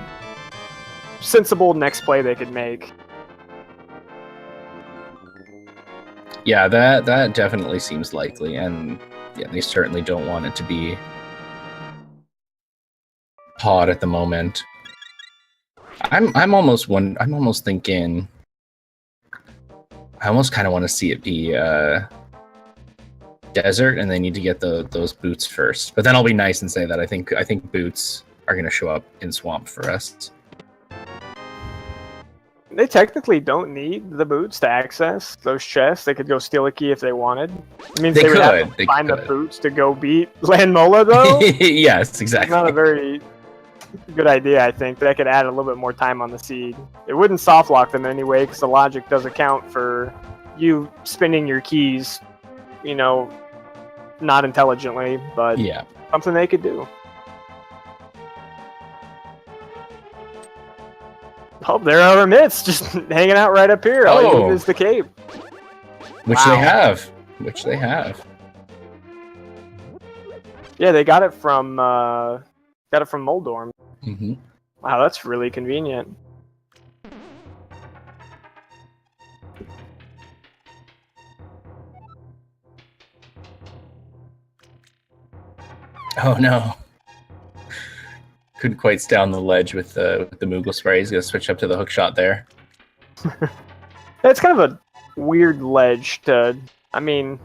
sensible next play they could make. Yeah, that definitely seems likely, and yeah, they certainly don't want it to be Pod at the moment. I'm almost thinking. I almost kind of want to see it be desert, and they need to get those boots first. But then I'll be nice and say that I think boots are going to show up in swamp for us. They technically don't need the boots to access those chests. They could go steal a key if they wanted. I mean, they would have to find the boots to go beat Landmola, though. Yes, exactly. It's not a very good idea, I think. That could add a little bit more time on the seed. It wouldn't soft lock them anyway, because the logic does account for you spinning your keys, you know, not intelligently, but something they could do. Oh, there are our mitts just hanging out right up here. All you need is the cape. Which they have. Which they have. Yeah, they got it from Moldorm. Mm-hmm. Wow, that's really convenient. Oh no. Couldn't quite stay on the ledge with the Moogle spray. He's gonna switch up to the hook shot there. It's kind of a weird ledge to. I mean,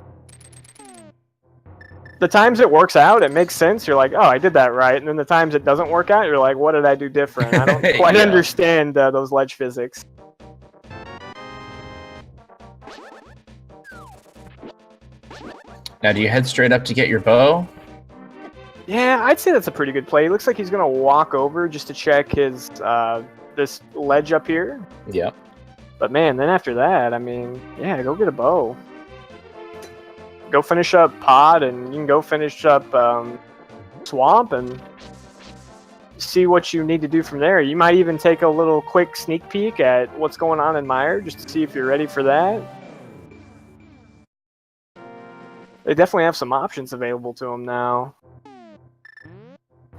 the times it works out, it makes sense. You're like, oh, I did that right. And then the times it doesn't work out, you're like, what did I do different? I don't quite understand those ledge physics. Now, do you head straight up to get your bow? Yeah, I'd say that's a pretty good play. It looks like he's going to walk over just to check his this ledge up here. Yep. But man, then after that, I mean, yeah, go get a bow. Go finish up Pod, and you can go finish up Swamp, and see what you need to do from there. You might even take a little quick sneak peek at what's going on in Mire, just to see if you're ready for that. They definitely have some options available to them now.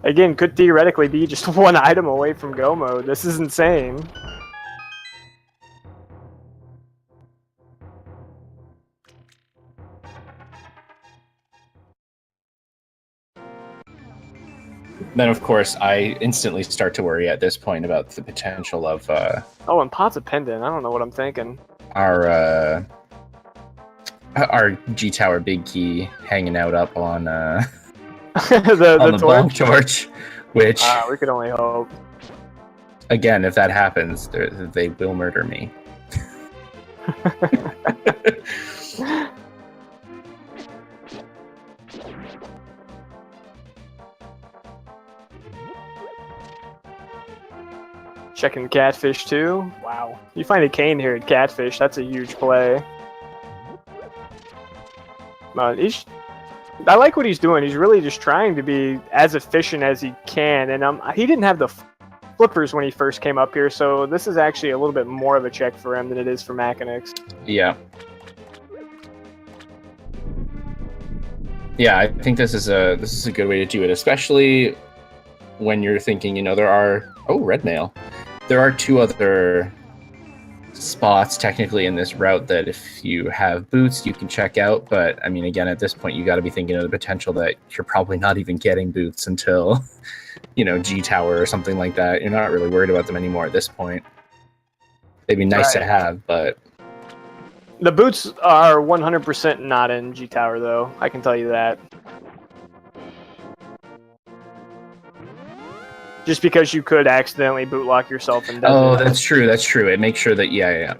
Again, could theoretically be just one item away from Go Mode. This is insane. Then, of course, I instantly start to worry at this point about the potential of... Oh, and Pod's a pendant. I don't know what I'm thinking. Our G-Tower Big Key hanging out up on... the bonk torch, which... we could only hope. Again, if that happens, they will murder me. Checking Catfish too. Wow. You find a cane here at Catfish, that's a huge play. I like what he's doing. He's really just trying to be as efficient as he can. And he didn't have the flippers when he first came up here, so this is actually a little bit more of a check for him than it is for Makinx. Yeah. Yeah, I think this is a good way to do it, especially when you're thinking, you know, there are... Oh, red mail. There are two other spots technically in this route that if you have boots you can check out, but I mean, again, at this point you got to be thinking of the potential that you're probably not even getting boots until, you know, G-Tower or something like that. You're not really worried about them anymore at this point. They'd be nice to have, but the boots are 100% not in G-Tower though, I can tell you that. Just because you could accidentally bootlock yourself and... Oh, that's true. That's true. It makes sure that yeah.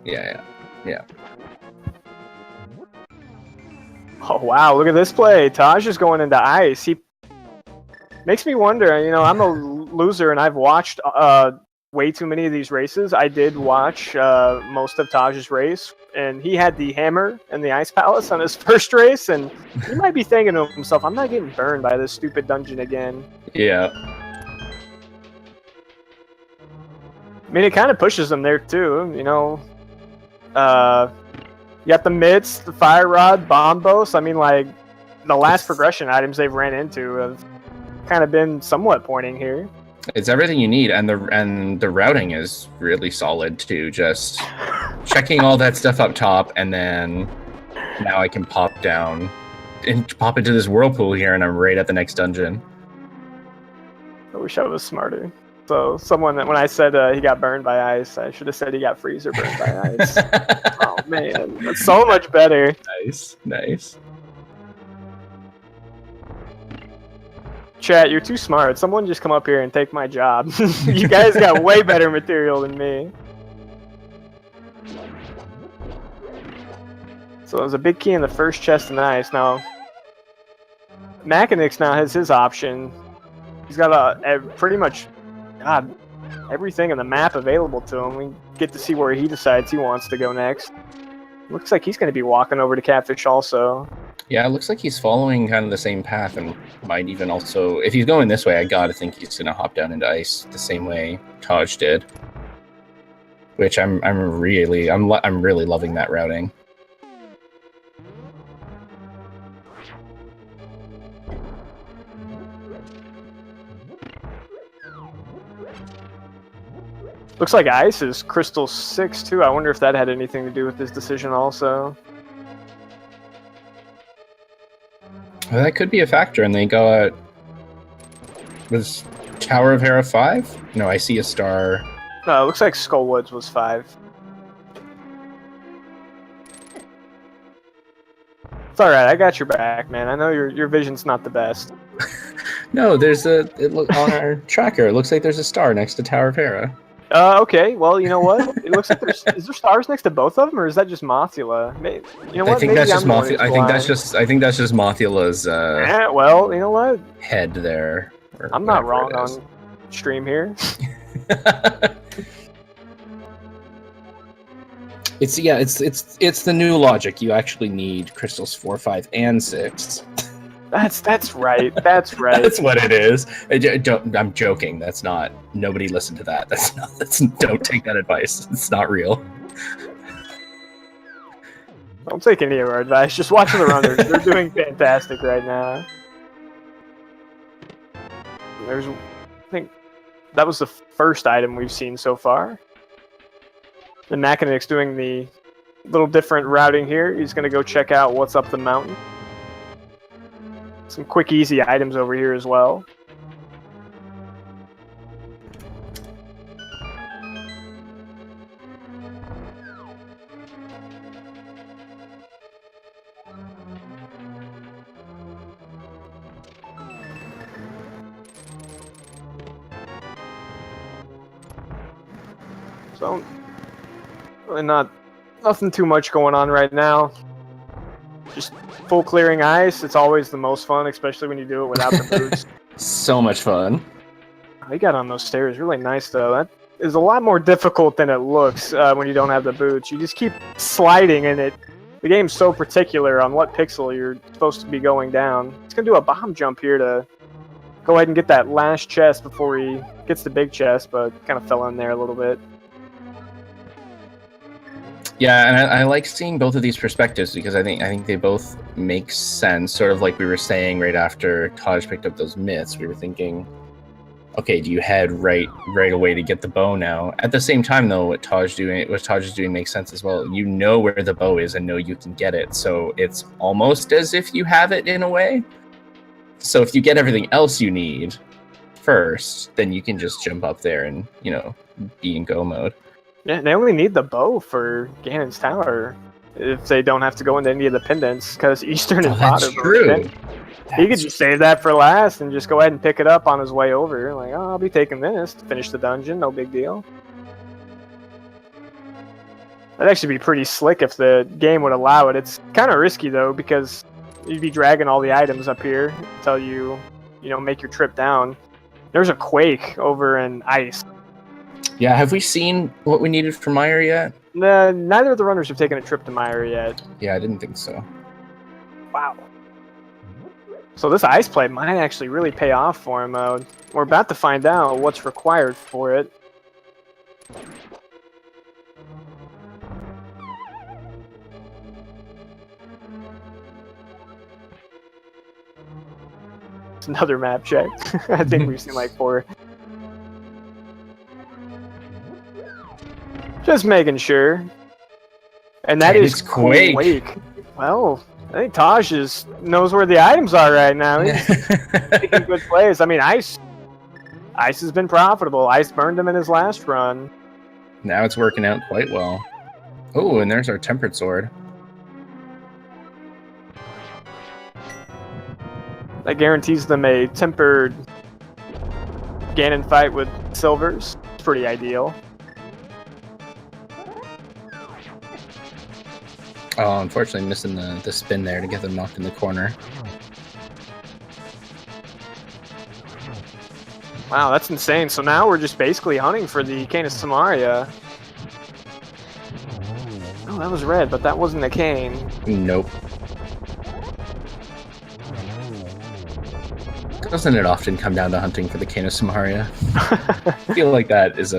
Oh wow! Look at this play. Taj is going into ice. He makes me wonder. You know, I'm a loser and I've watched way too many of these races. I did watch most of Taj's race, and he had the hammer and the ice palace on his first race, and he might be thinking to himself, "I'm not getting burned by this stupid dungeon again." Yeah. I mean, it kind of pushes them there too, you know. You got the mitts, the fire rod, bombos. I mean, like, the last progression items they've ran into have kind of been somewhat pointing here. It's everything you need, and the routing is really solid too. Just checking all that stuff up top, and then now I can pop down and pop into this whirlpool here, and I'm right at the next dungeon. I wish I was smarter. So someone that when I said he got burned by ice, I should have said he got freezer burned by ice. Oh man, that's so much better. Nice. Chat, you're too smart. Someone just come up here and take my job. You guys got way better material than me. So there's a big key in the first chest in ice. Now, Makinx now has his option. He's got a pretty much... God, everything in the map available to him. We get to see where he decides he wants to go next. Looks like he's going to be walking over to Catfish also. Yeah, it looks like he's following kind of the same path, and might even also... If he's going this way, I gotta think he's going to hop down into ice the same way Taj did. Which I'm really loving that routing. Looks like ice is Crystal 6 too. I wonder if that had anything to do with this decision also. Well, that could be a factor, and they got... Was Tower of Hera 5? No, I see a star. No, it looks like Skullwoods was 5. It's alright, I got your back, man. I know your vision's not the best. No, there's on our tracker, it looks like there's a star next to Tower of Hera. Okay, well, you know what? It looks like is there stars next to both of them, or is that just Mothula? Maybe, you know what? I think Maybe that's just Mothula. I think that's just Mothula's Well, you know what? head there. I'm not wrong on stream here. It's the new logic. You actually need crystals 4, 5, and 6. That's right. That's right. That's what it is. I'm joking. That's not. Nobody listen to that. Don't take that advice. It's not real. Don't take any of our advice. Just watch the runners. They're doing fantastic right now. I think that was the first item we've seen so far. The Makinx doing the little different routing here. He's going to go check out what's up the mountain. Some quick, easy items over here as well. So, really nothing too much going on right now. Just full clearing ice. It's always the most fun, especially when you do it without the boots. So much fun. He got on those stairs really nice, though. That is a lot more difficult than it looks when you don't have the boots. You just keep sliding, and the game's so particular on what pixel you're supposed to be going down. He's going to do a bomb jump here to go ahead and get that last chest before he gets the big chest, but kind of fell in there a little bit. Yeah, and I like seeing both of these perspectives because I think they both make sense. Sort of like we were saying right after Taj picked up those myths, we were thinking, okay, do you head right away to get the bow now? At the same time, though, what Taj is doing makes sense as well. You know where the bow is and know you can get it, so it's almost as if you have it in a way. So if you get everything else you need first, then you can just jump up there and be in go mode. Yeah, they only need the bow for Ganon's Tower if they don't have to go into any of the pendants, because Eastern and Potter. That's true. He could just save that for last and just go ahead and pick it up on his way over. Like, oh, I'll be taking this to finish the dungeon, no big deal. That'd actually be pretty slick if the game would allow it. It's kind of risky, though, because you'd be dragging all the items up here until you make your trip down. There's a quake over in ice. Yeah, have we seen what we needed for Meyer yet? Neither of the runners have taken a trip to Meyer yet. Yeah, I didn't think so. Wow. So this ice play might actually really pay off for him. We're about to find out what's required for it. It's another map check. I think we've seen like 4. Just making sure. And that is Quake. Well, I think Taj knows where the items are right now. He's making good plays. I mean, Ice has been profitable. Ice burned him in his last run. Now it's working out quite well. Oh, and there's our Tempered Sword. That guarantees them a tempered Ganon fight with silvers. It's pretty ideal. Oh, unfortunately missing the spin there to get them knocked in the corner. Wow, that's insane. So now we're just basically hunting for the Cane of Samaria. Oh, that was red, but that wasn't a cane. Nope. Doesn't it often come down to hunting for the Cane of Samaria? I feel like it's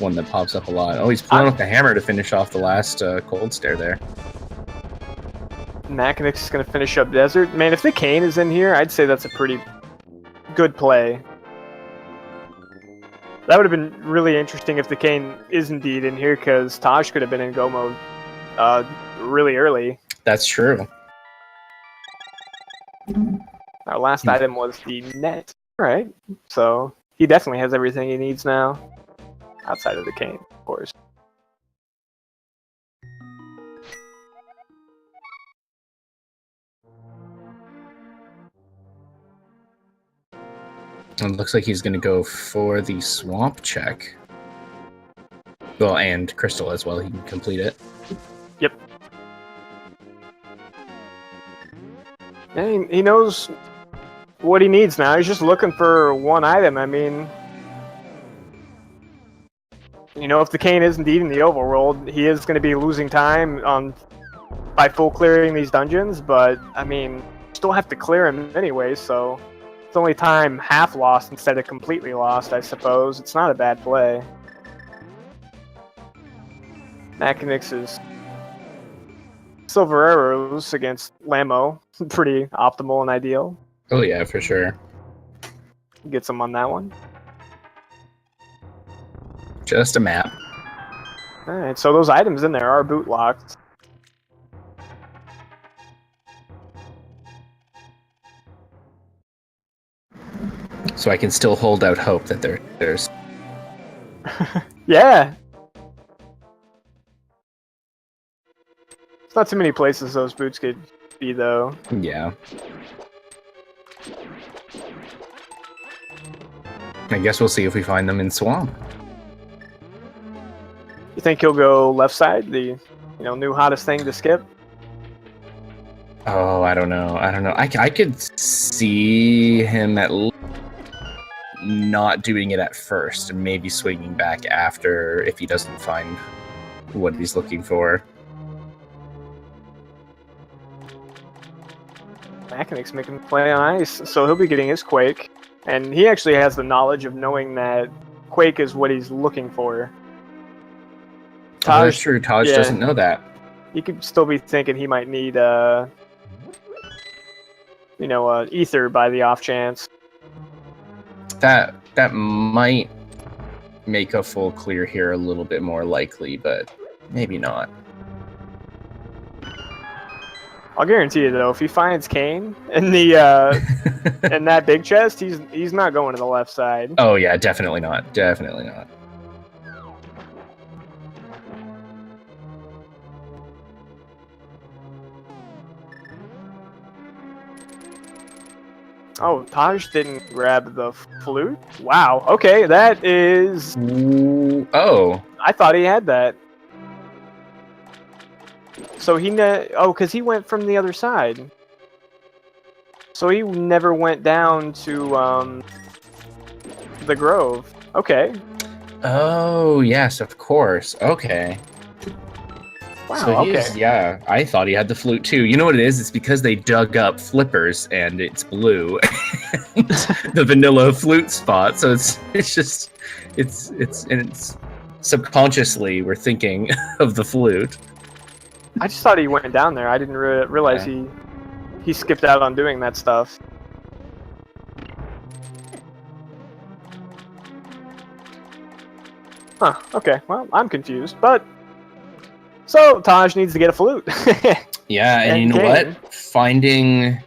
one that pops up a lot. Oh, he's pulling up the hammer to finish off the last cold stare there. Makinx is going to finish up Desert. Man, if the cane is in here, I'd say that's a pretty good play. That would have been really interesting if the cane is indeed in here, because Taj could have been in go mode really early. That's true. Our last item was the net. Alright, so he definitely has everything he needs now. Outside of the cane, of course. It looks like he's going to go for the swamp check. Well, and Crystal as well. He can complete it. Yep. And he knows what he needs now. He's just looking for one item. I mean, you know, if the cane is indeed in the overworld, he is going to be losing time by full clearing these dungeons. But I mean, still have to clear him anyway, so it's only time half lost instead of completely lost, I suppose. It's not a bad play. Makinx is Silver Arrows against Lamo. Pretty optimal and ideal. Oh yeah, for sure. Gets him on that one. Just a map. Alright, so those items in there are boot locked. So I can still hold out hope that there's... Yeah! It's not too many places those boots could be, though. Yeah. I guess we'll see if we find them in Swamp. You think he'll go left side, the new hottest thing to skip? Oh, I don't know. I could see him not doing it at first and maybe swinging back after if he doesn't find what he's looking for. Makinx making play on ice, so he'll be getting his Quake. And he actually has the knowledge of knowing that Quake is what he's looking for. Taj, oh, that's true. Taj doesn't know that. He could still be thinking he might need, Ether by the off chance. That might make a full clear here a little bit more likely, but maybe not. I'll guarantee you though, if he finds Kane in the in that big chest, he's not going to the left side. Oh yeah, definitely not. Definitely not. Oh, Taj didn't grab the flute? Wow, okay, that is... Ooh, oh. I thought he had that. So because he went from the other side. So he never went down to the Grove. Okay. Oh, yes, of course. Okay. Wow, so okay. Yeah, I thought he had the flute too. You know what it is? It's because they dug up flippers and it's blue. The vanilla flute spot. So it's subconsciously we're thinking of the flute. I just thought he went down there. I didn't realize he skipped out on doing that stuff. Huh, okay. Well, I'm confused, but... So, Taj needs to get a flute. Yeah, and you know what? Finding...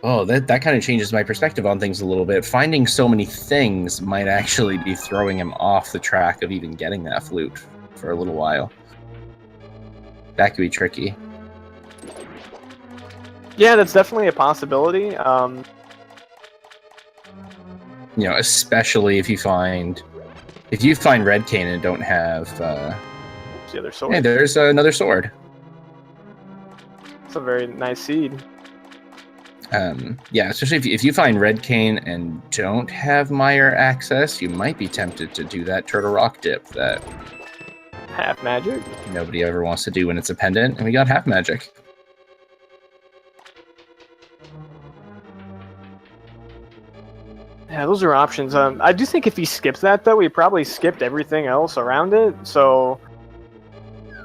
Oh, that kind of changes my perspective on things a little bit. Finding so many things might actually be throwing him off the track of even getting that flute for a little while. That could be tricky. Yeah, that's definitely a possibility. Especially if you find Red Cane and don't have the other sword. Hey, there's another sword. It's a very nice seed. Yeah, especially if you find Red Cane and don't have Mire access, you might be tempted to do that Turtle Rock dip that half magic nobody ever wants to do when it's a pendant, and we got half magic. Yeah, those are options. I do think if he skips that though, he probably skipped everything else around it, so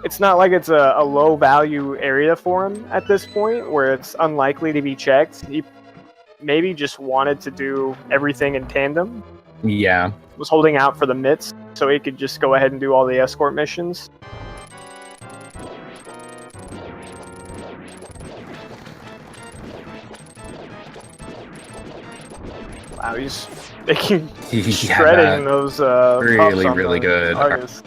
it's not like it's a low value area for him at this point where it's unlikely to be checked. He maybe just wanted to do everything in tandem. Yeah. Was holding out for the mitts so he could just go ahead and do all the escort missions. Wow, he's shredding those really good. Artists.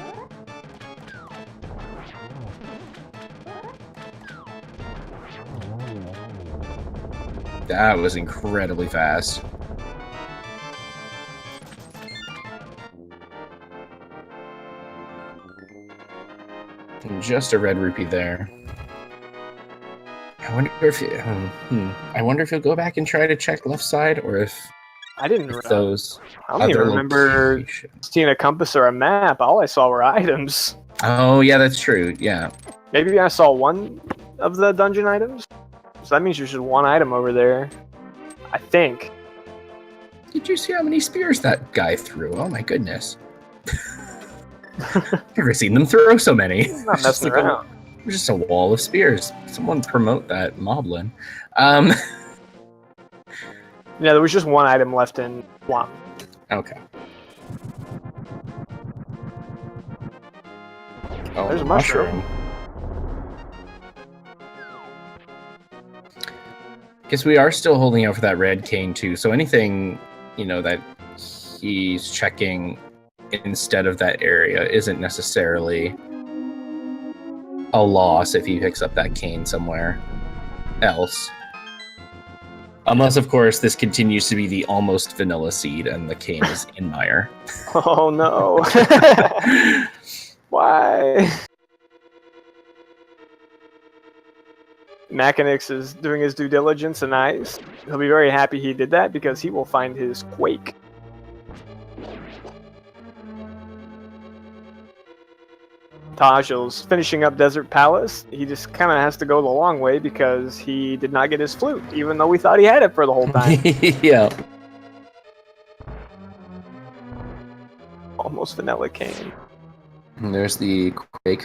That was incredibly fast. just a red rupee there. I wonder if I wonder if you'll go back and try to check left side, or if I didn't. Those. I don't even remember seeing a compass or a map. All I saw were items. Oh yeah, that's true. Yeah. Maybe I saw one of the dungeon items. So that means there's just one item over there. I think. Did you see how many spears that guy threw? Oh my goodness. Never seen them throw so many. Not messing around. Just a wall of spears. Someone promote that moblin. Yeah, there was just one item left in Swamp. Okay. Oh, there's a mushroom. Guess we are still holding out for that red cane too. So anything, that he's checking instead of that area isn't necessarily a loss if he picks up that cane somewhere else. Unless, of course, this continues to be the almost vanilla seed and the cane is in mire. Oh no. Why? Makinx is doing his due diligence, and he'll be very happy he did that because he will find his Quake. Tojso's finishing up Desert Palace. He just kind of has to go the long way because he did not get his flute, even though we thought he had it for the whole time. Yeah. Almost vanilla cane. And there's the Quake.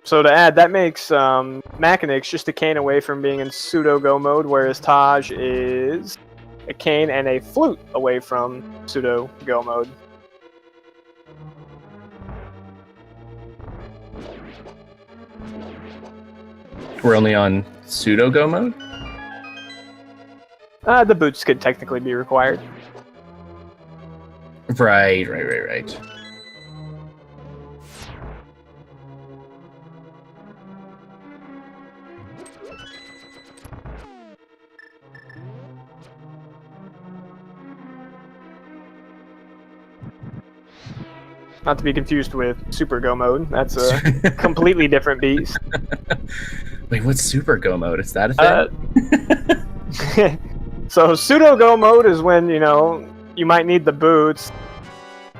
So to add, that makes Makinx just a cane away from being in pseudo-go mode, whereas Taj is a cane and a flute away from pseudo-go mode. We're only on pseudo-go mode? The boots could technically be required. Right. Not to be confused with Super Go mode. That's a completely different beast. Wait, what's Super Go mode? Is that a thing? So Pseudo Go mode is when, you might need the boots,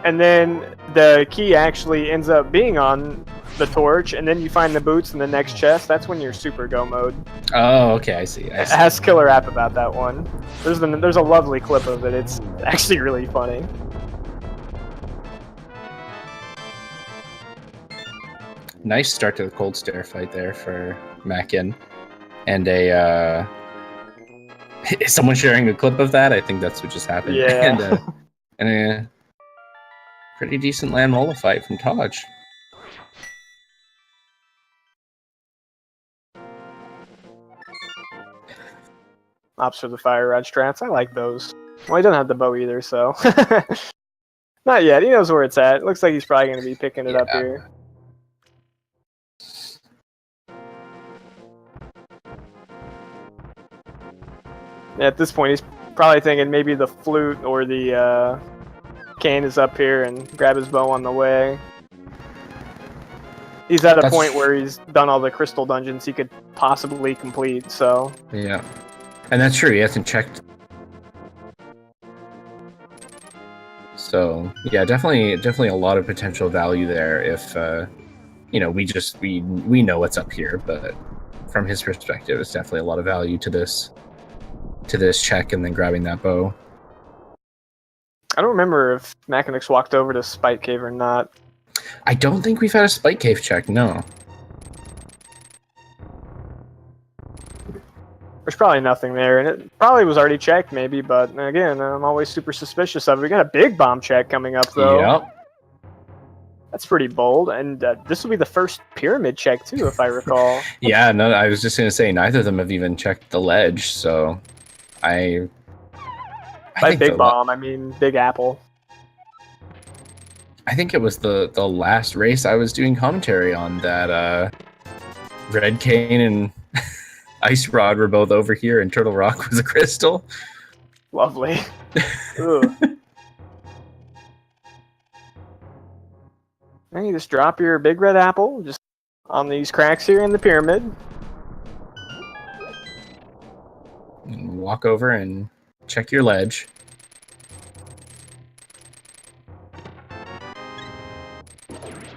and then the key actually ends up being on the torch, and then you find the boots in the next chest. That's when you're Super Go mode. Oh, okay, I see. It has killer app about that one. There's a lovely clip of it. It's actually really funny. Nice start to the cold stare fight there for Mackin. And is someone sharing a clip of that? I think that's what just happened. Yeah. and a pretty decent land mola fight from Taj. Ops for the fire rod strats. I like those. Well, he doesn't have the bow either, so not yet. He knows where it's at. Looks like he's probably going to be picking it up here. At this point, he's probably thinking maybe the flute or the cane is up here and grab his bow on the way. He's at a point where he's done all the crystal dungeons he could possibly complete, so... Yeah. And that's true, he hasn't checked. So, yeah, definitely a lot of potential value there if, we know what's up here, but from his perspective, it's definitely a lot of value to this check and then grabbing that bow. I don't remember if Makinx walked over to Spike Cave or not. I don't think we've had a Spike Cave check, no. There's probably nothing there, and it probably was already checked maybe, but again, I'm always super suspicious of it. We got a big bomb check coming up, though. Yep. That's pretty bold, and this will be the first pyramid check, too, if I recall. Yeah, no, I was just going to say, neither of them have even checked the ledge, so... I By big bomb, I mean Big Apple. I think it was the last race I was doing commentary on that Red Cane and Ice Rod were both over here, and Turtle Rock was a crystal. Lovely. Ugh. And you just drop your big red apple just on these cracks here in the pyramid. And walk over and check your ledge.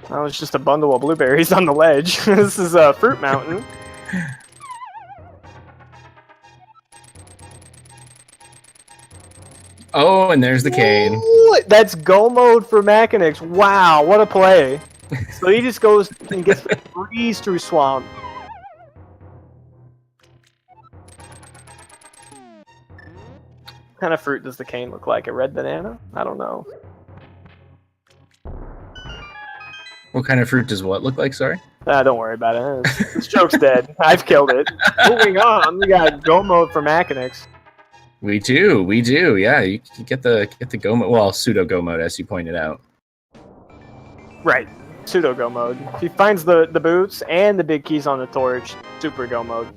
Oh, it's just a bundle of blueberries on the ledge. This is a fruit mountain. Oh, and there's the cane. What? That's go mode for Makinx. Wow, what a play. So he just goes and gets the breeze through swamp. What kind of fruit does the cane look like? A red banana? I don't know. What kind of fruit does what look like, sorry? Don't worry about it. This joke's dead. I've killed it. Moving on, we got go mode for Makinx. We do. Yeah, you get the go mode. Well, pseudo go mode, as you pointed out. Right, pseudo go mode. He finds the boots and the big keys on the torch. Super go mode.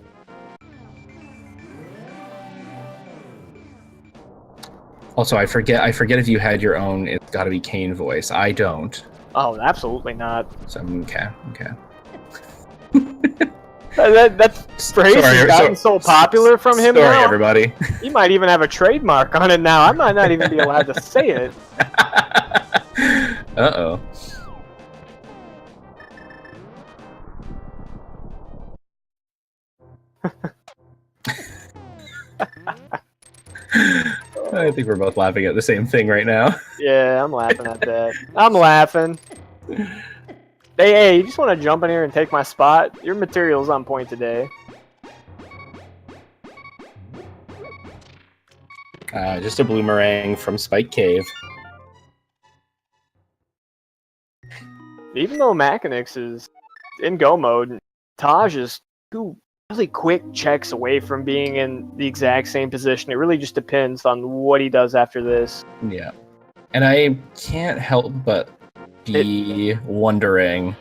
Also, I forget if you had your own. It's got to be cane voice. I don't. Oh, absolutely not. So okay. That phrase has gotten so popular from him now. Sorry, everybody. He might even have a trademark on it now. I might not even be allowed to say it. Uh-oh. I think we're both laughing at the same thing right now. Yeah, I'm laughing at that. I'm laughing. Hey, you just want to jump in here and take my spot? Your material's on point today. Just a bloomerang from Spike Cave. Even though Makinx is in go mode, Taj is 2 really quick checks away from being in the exact same position. It really just depends on what he does after this. Yeah. And I can't help but be wondering,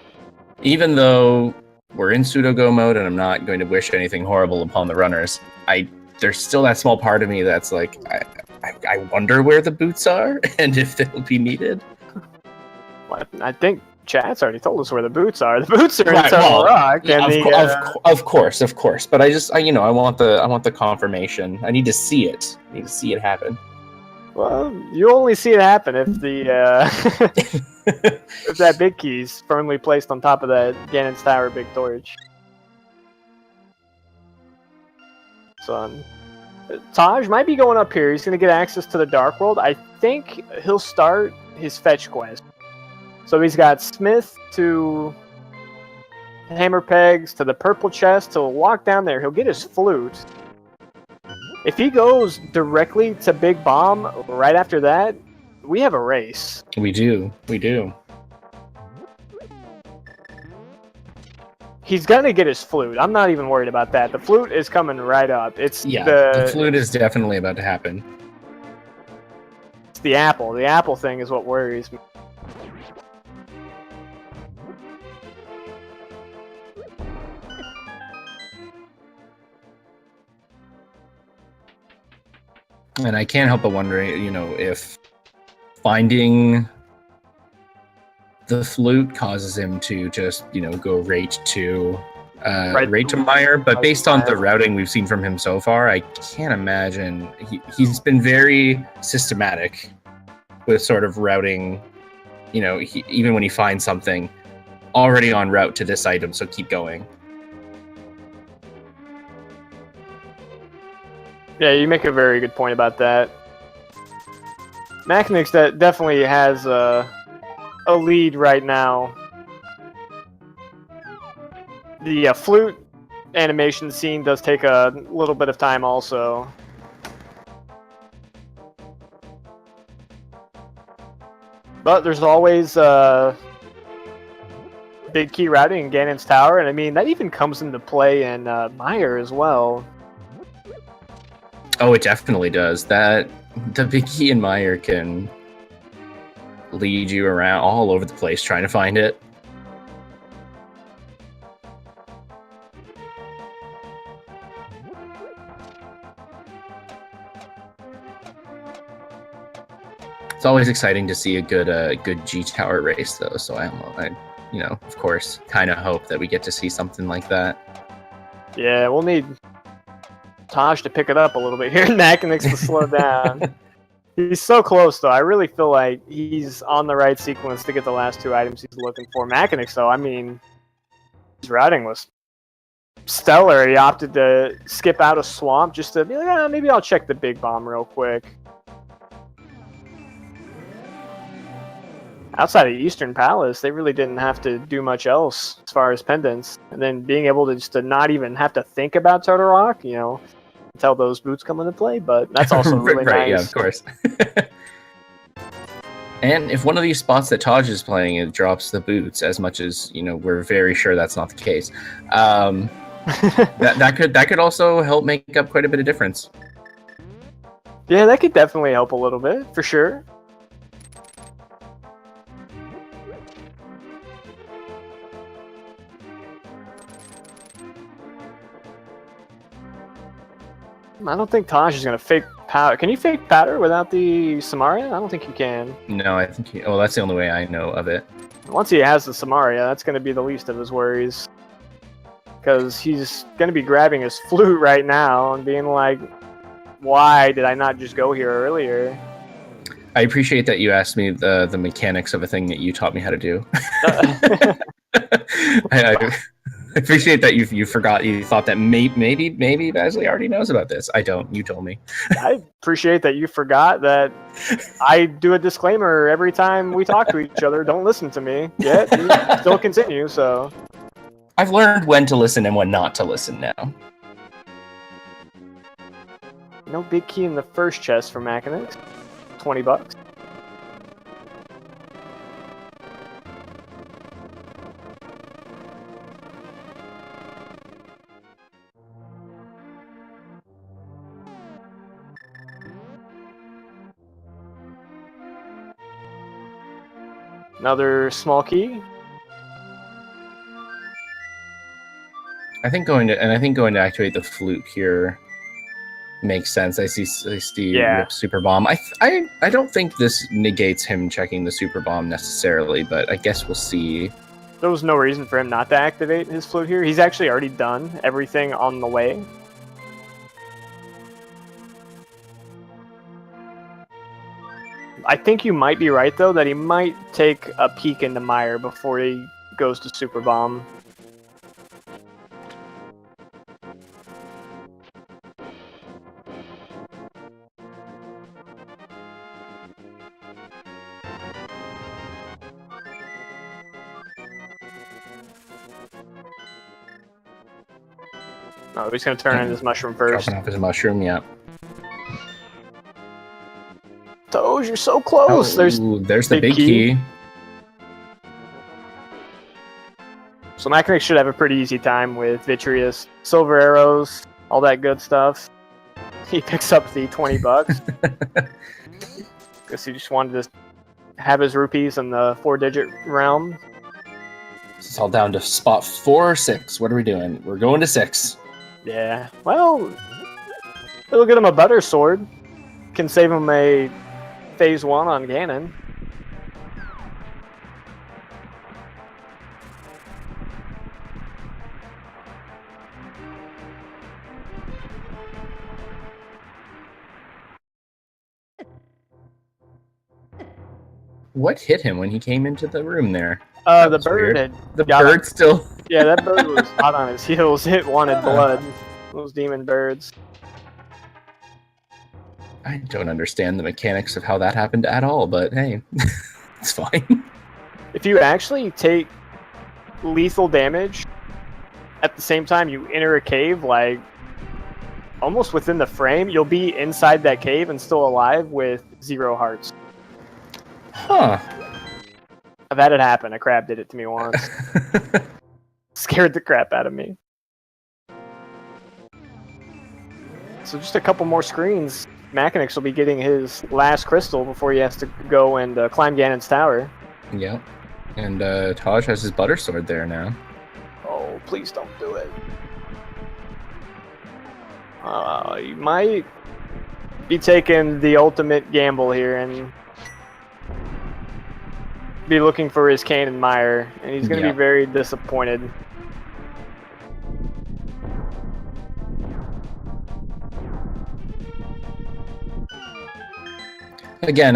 even though we're in pseudo go mode and I'm not going to wish anything horrible upon the runners, there's still that small part of me that's like, I wonder where the boots are and if they'll be needed. Well, I think chat's already told us where the boots are. The boots are in Turtle Rock. And of course. But I want the confirmation. I need to see it. I need to see it happen. Well, you only see it happen if the if that big key's firmly placed on top of that Ganon's Tower big torch. So Taj might be going up here. He's going to get access to the Dark World. I think he'll start his fetch quest. So he's got Smith to Hammer Pegs to the purple chest. He'll walk down there. He'll get his flute. If he goes directly to Big Bomb right after that, we have a race. We do. He's gonna get his flute. I'm not even worried about that. The flute is coming right up. The flute is definitely about to happen. It's the apple. The apple thing is what worries me. And I can't help but wondering, if finding the flute causes him to just, go right to Meyer. But based on the routing we've seen from him so far, I can't imagine he's been very systematic with sort of routing. Even when he finds something already en route to this item, so keep going. Yeah, you make a very good point about that. Makinx that definitely has a lead right now. The flute animation scene does take a little bit of time also. But there's always big key routing in Ganon's Tower, and I mean, that even comes into play in Meyer as well. Oh, it definitely does. The big key in Meyer can lead you around all over the place trying to find it. It's always exciting to see a good G Tower race, though. So I of course, kind of hope that we get to see something like that. Yeah, we'll need Taj to pick it up a little bit here. Makinx to slow down. He's so close, though. I really feel like he's on the right sequence to get the last 2 items he's looking for. Makinx, though, I mean, his routing was stellar. He opted to skip out a swamp just to be like, maybe I'll check the big bomb real quick. Outside of Eastern Palace, they really didn't have to do much else as far as pendants. And then being able to just to not even have to think about Totorock, until those boots come into play. But that's also really right, nice. Yeah, of course. And if one of these spots that Taj is playing, it drops the boots, as much as we're very sure that's not the case. That could also help make up quite a bit of difference. Yeah, that could definitely help a little bit, for sure. I don't think Taj is going to fake powder. Can you fake powder without the Samaria? I don't think you can. No, I think that's the only way I know of it. Once he has the Samaria, that's going to be the least of his worries. Because he's going to be grabbing his flute right now and being like, why did I not just go here earlier? I appreciate that you asked me the mechanics of a thing that you taught me how to do. I appreciate that you forgot. You thought that maybe Basley already knows about this. I don't. You told me. I appreciate that you forgot that I do a disclaimer every time we talk to each other. Don't listen to me. Yet you still continue. So I've learned when to listen and when not to listen now. No big key in the first chest for Makinx. $20. Another small key. I think going to activate the flute here makes sense. I see Rip Super Bomb. I don't think this negates him checking the Super Bomb necessarily, but I guess we'll see. There was no reason for him not to activate his flute here. He's actually already done everything on the way. I think you might be right, though, that he might take a peek into Mire before he goes to Super Bomb. Oh, he's going to turn in his mushroom first. Dropping off his mushroom, yeah. Tojso, you're so close. Oh, there's the big key. So Makinx should have a pretty easy time with Vitreous, Silver Arrows, all that good stuff. He picks up the $20. Guess he just wanted to have his rupees in the 4-digit realm. It's all down to spot 4 or 6. What are we doing? We're going to 6. Yeah. Well, it'll get him a butter sword. Can save him a phase 1 on Ganon. What hit him when he came into the room there? The bird had... The bird still... Yeah, that bird was hot on his heels. It wanted blood. Those demon birds. I don't understand the mechanics of how that happened at all, but hey, it's fine. If you actually take lethal damage at the same time you enter a cave, like almost within the frame, you'll be inside that cave and still alive with 0 hearts. Huh. I've had it happen. A crab did it to me once. Scared the crap out of me. So just a couple more screens. Makinx will be getting his last crystal before he has to go and climb Ganon's tower. Yep. And Taj has his butter sword there now. Oh, please don't do it. You might be taking the ultimate gamble here and be looking for his Kane and Meyer, and he's going to Yep. be very disappointed. Again,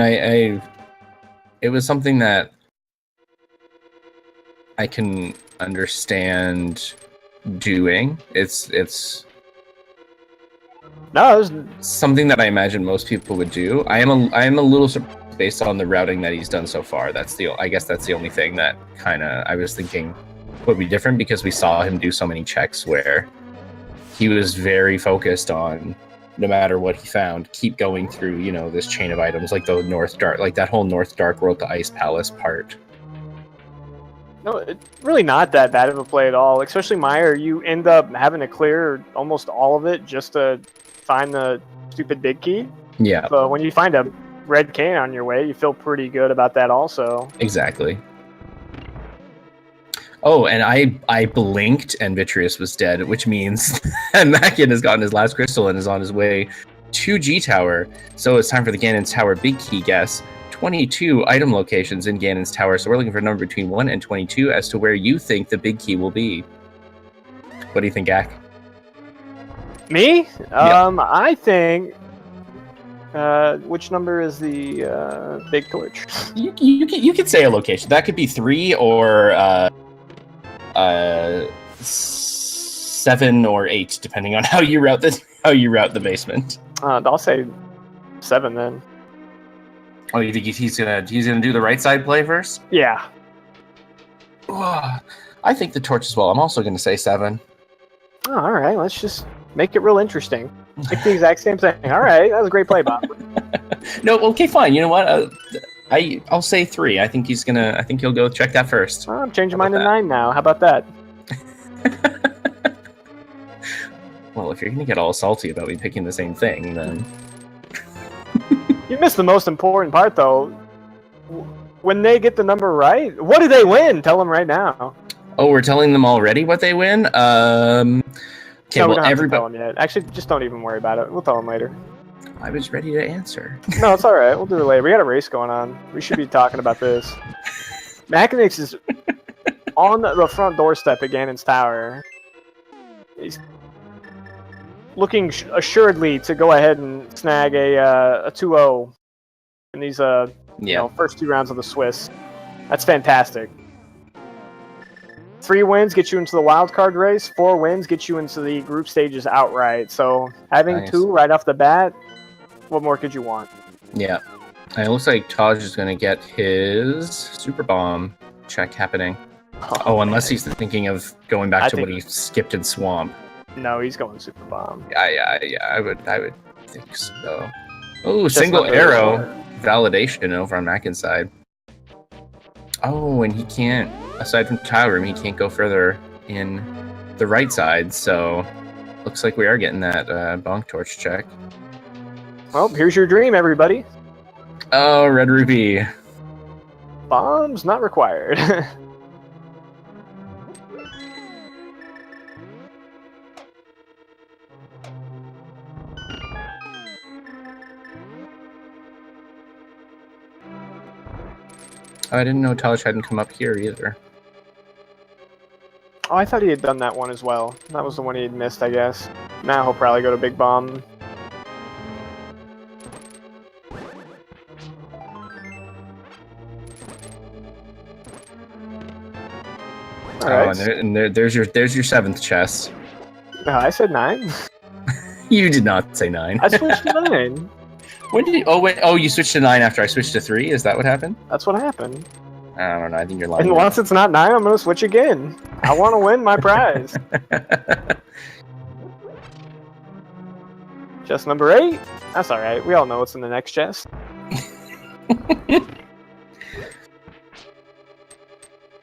it was something that I can understand doing. It's No, it was something that I imagine most people would do. I am a little surprised based on the routing that he's done so far. I guess that's the only thing that kind of I was thinking would be different, because we saw him do so many checks where he was very focused on, no matter what he found, keep going through, you know, this chain of items, like the North Dark, like that whole North Dark Road to Ice Palace part. no, it's really not that bad of a play at all. Especially Meyer, you end up having to clear almost all of it just to find the stupid big key. Yeah. But when you find a red cane on your way, you feel pretty good about that also. Exactly. Oh, and I blinked and Vitreous was dead, which means Mackin has gotten his last crystal and is on his way to G Tower. So it's time for the Ganon's Tower Big Key guess. 22 item locations in Ganon's Tower. So we're looking for a number between 1 and 22 as to where you think the big key will be. What do you think, Gak? Me? Yeah. I think. Which number is the big torch? You could say a location. That could be 3 or 7 or 8, depending on how you route the basement. I'll say 7 then. Oh, you think he's gonna do the right side play first? Yeah. I think the torch as well. I'm also gonna say 7. Oh, all right, let's just make it real interesting. Pick the exact same thing. All right, that was a great play, Bob. No, okay, fine. You know what? I'll say 3. I think he'll go check that first. Well, I'm changing mine to 9 now. How about that? Well, if you're gonna get all salty about me picking the same thing, then You missed the most important part, though. When they get the number right, what do they win? Tell them right now. oh, we're telling them already what they win. Okay, No, we well, don't have to everybody. tell them yet. Actually, just don't even worry about it. We'll tell them later. I was ready to answer. No, it's all right. We'll do it later. We got a race going on. We should be talking about this. Makinx is on the front doorstep at Ganon's Tower. He's looking assuredly to go ahead and snag a 2-0 in these first 2 rounds of the Swiss. That's fantastic. 3 wins get you into the wild card race. 4 wins get you into the group stages outright. So having Nice. 2 right off the bat, what more could you want? Yeah. And it looks like Taj is going to get his Super Bomb check happening. Oh, unless he's thinking of going back to what he skipped in Swamp. No, he's going Super Bomb. Yeah, I would think so. Oh, single arrow validation over on Mackin's side. Oh, and he can't, aside from Tile Room, he can't go further in the right side, so looks like we are getting that Bonk Torch check. Well, here's your dream, everybody. Oh, Red Ruby. Bombs not required. Oh, I didn't know Taj hadn't come up here either. Oh, I thought he had done that one as well. That was the one he had missed, I guess. Now he'll probably go to Big Bomb. Right. Oh, and there's your 7th chest. No, I said 9. You did not say 9. I switched to 9. When did you? Oh wait. Oh, you switched to 9 after I switched to 3. Is that what happened? That's what happened. I don't know. I think you're lying. And once it's not 9, I'm gonna switch again. I want to win my prize. Chest number 8. That's all right. We all know what's in the next chest.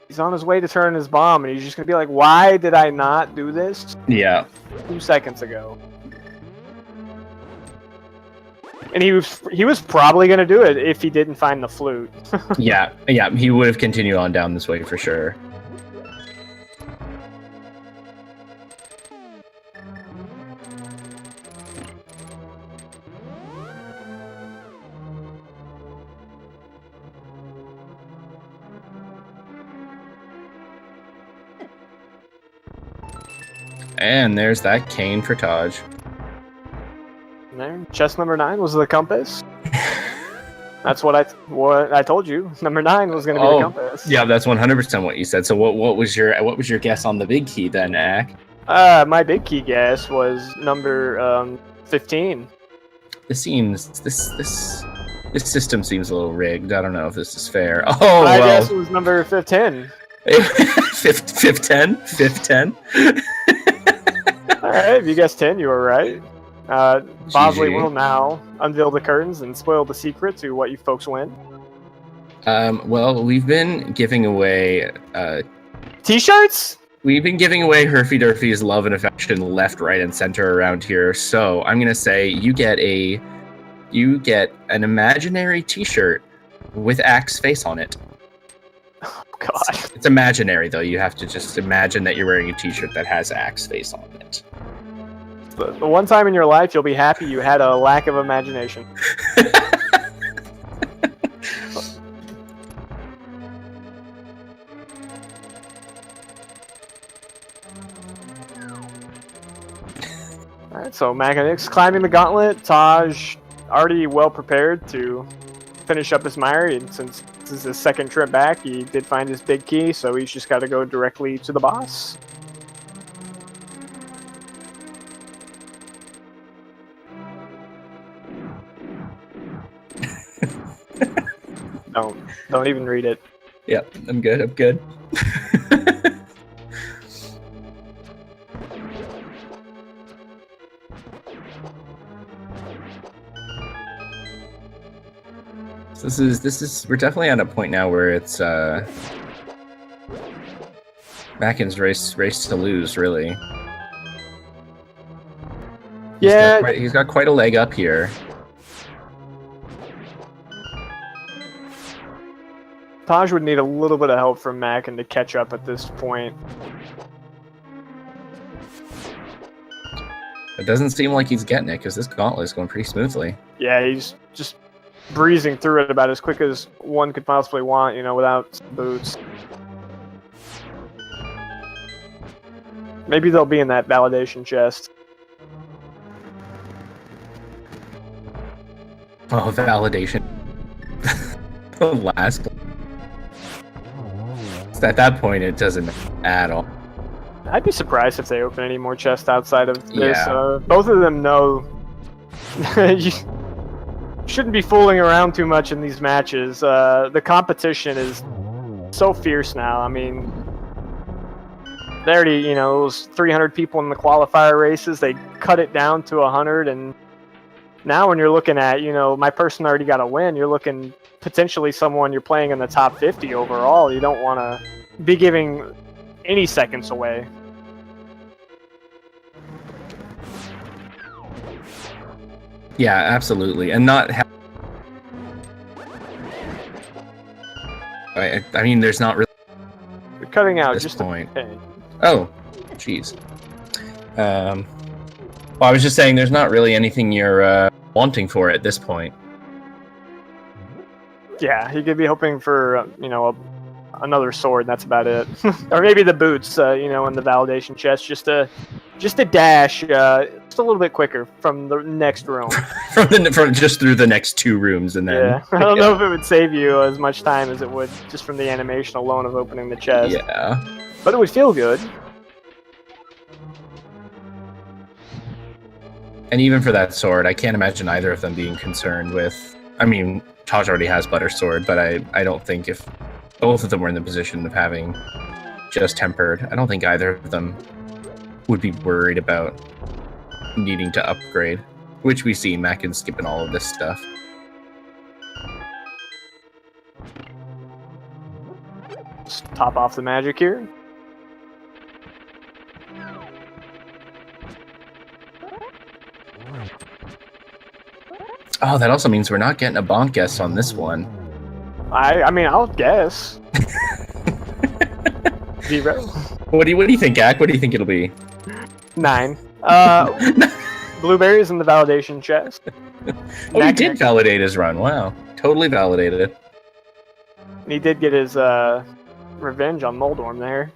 He's on his way to turn his bomb, and he's just gonna be like, "Why did I not do this?" Yeah. 2 seconds ago. And he was probably gonna do it if he didn't find the flute. yeah, he would have continued on down this way for sure. And there's that cane for Taj. There, chest number 9 was the compass. That's what I told you. Number 9 was going to be the compass. Yeah, that's 100% what you said. So what was your guess on the big key then, Ak? My big key guess was number 15. This system seems a little rigged. I don't know if this is fair. Oh, my guess was number 15. Fifth 10? Alright, if you guessed 10, you were right. Bosley will now unveil the curtains and spoil the secret to what you folks win. Well, we've been giving away T-shirts? We've been giving away Herfy Durfy's love and affection left, right, and center around here. So I'm gonna say you get an imaginary T-shirt with Ak's face on it. Oh God! It's imaginary though. You have to just imagine that you're wearing a T-shirt that has Ak's face on it. The one time in your life you'll be happy you had a lack of imagination. Alright, so Makinx climbing the gauntlet. Taj already well prepared to finish up his mire, and since this is his second trip back, he did find his big key, so he's just got to go directly to the boss. Don't even read it. Yep, I'm good. We're definitely at a point now where it's Makin's race to lose, really. Yeah, he's got quite a leg up here. Taj would need a little bit of help from Makin to catch up at this point. It doesn't seem like he's getting it, because this gauntlet is going pretty smoothly. Yeah, he's just breezing through it about as quick as one could possibly want, without boots. Maybe they'll be in that validation chest. Oh, validation. The last. At that point, it doesn't matter at all. I'd be surprised if they open any more chests outside of this. Yeah. Both of them know you shouldn't be fooling around too much in these matches. The competition is so fierce now. I mean, they already, it was 300 people in the qualifier races. They cut it down to 100, and now when you're looking at, my person already got a win, you're looking potentially someone you're playing in the top 50 overall. You don't want to be giving any seconds away. Yeah, absolutely, and not. I mean, there's not really. You're cutting out at this just point. Okay. Oh, jeez. Well, I was just saying, there's not really anything you're wanting for at this point. Yeah, he could be hoping for, another sword. That's about it, or maybe the boots, in the validation chest, just a dash, just a little bit quicker from the next room. from just through the next 2 rooms, and then. Yeah, I don't know if it would save you as much time as it would just from the animation alone of opening the chest. Yeah. But it would feel good. And even for that sword, I can't imagine either of them being concerned with. I mean, Taj already has Butter Sword, but I don't think if both of them were in the position of having just Tempered, I don't think either of them would be worried about needing to upgrade, which we see Makin skipping all of this stuff. Just top off the magic here. Oh, that also means we're not getting a bonk guess on this one. I mean, I'll guess. 0. What do you think, Ak? What do you think it'll be? 9. Blueberries in the validation chest. Oh, he did validate his run. Wow. Totally validated. He did get his revenge on Moldorm there.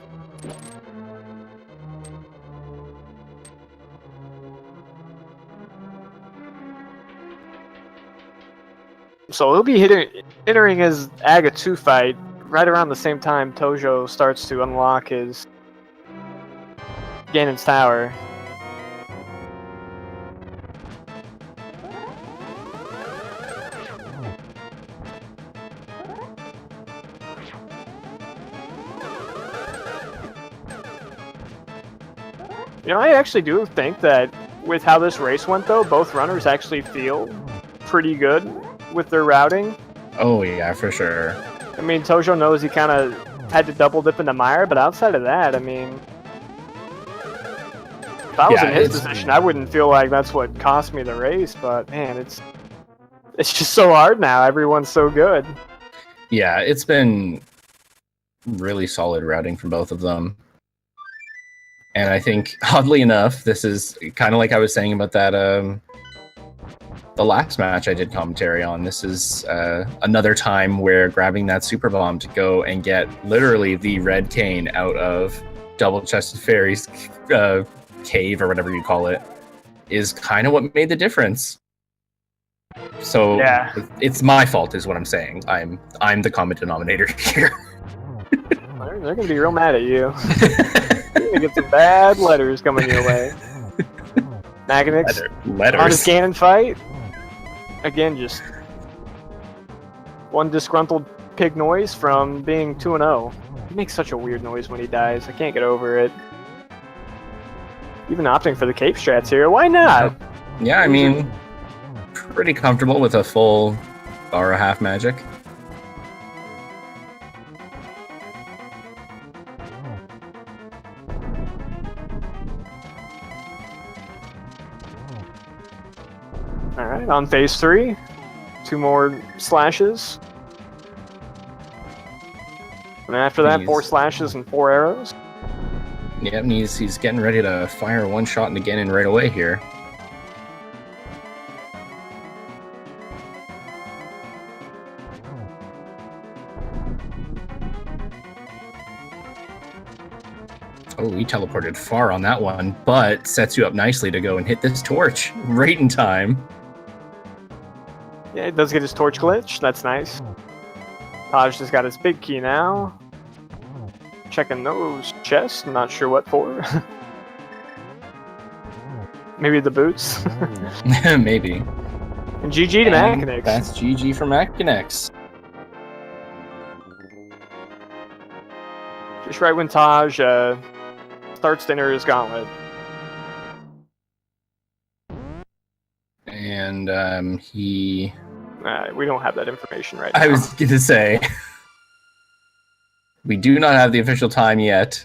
So he'll be entering his Aga 2 fight right around the same time Tojso starts to unlock his Ganon's Tower. You know, I actually do think that with how this race went, though, both runners actually feel pretty good with their routing. Oh, yeah, for sure. I mean, Tojso knows he kind of had to double dip in the mire, but outside of that, I mean, if I was in his position, I wouldn't feel like that's what cost me the race, but man, it's just so hard now. Everyone's so good. Yeah, it's been really solid routing from both of them. And I think, oddly enough, this is kind of like I was saying about that the last match I did commentary on. This is another time where grabbing that super bomb to go and get literally the red cane out of Double Chested Fairy's cave, or whatever you call it, is kind of what made the difference. So yeah, it's my fault, is what I'm saying. I'm the common denominator here. They're gonna be real mad at you. You're gonna get some bad letters coming your way. Makinx on his Ganon fight. Again, just one disgruntled pig noise from being 2-0. He makes such a weird noise when he dies. I can't get over it. Even opting for the cape strats here. Why not? Yeah, I mean, pretty comfortable with a full bar and a half magic. Alright, on phase 3. 2 more slashes. And after that, 4 slashes and 4 arrows. Yep, and he's getting ready to fire one shot into Ganon right away here. Oh, he teleported far on that one, but sets you up nicely to go and hit this torch right in time. Yeah, it does get his torch glitch. That's nice. Taj just got his big key now. Checking those chests. I'm not sure what for. Maybe the boots. Maybe. And GG to Makinx. That's GG for Makinx. Just right when Taj starts to enter his gauntlet. And he... we don't have that information right now. I was going to say... We do not have the official time yet.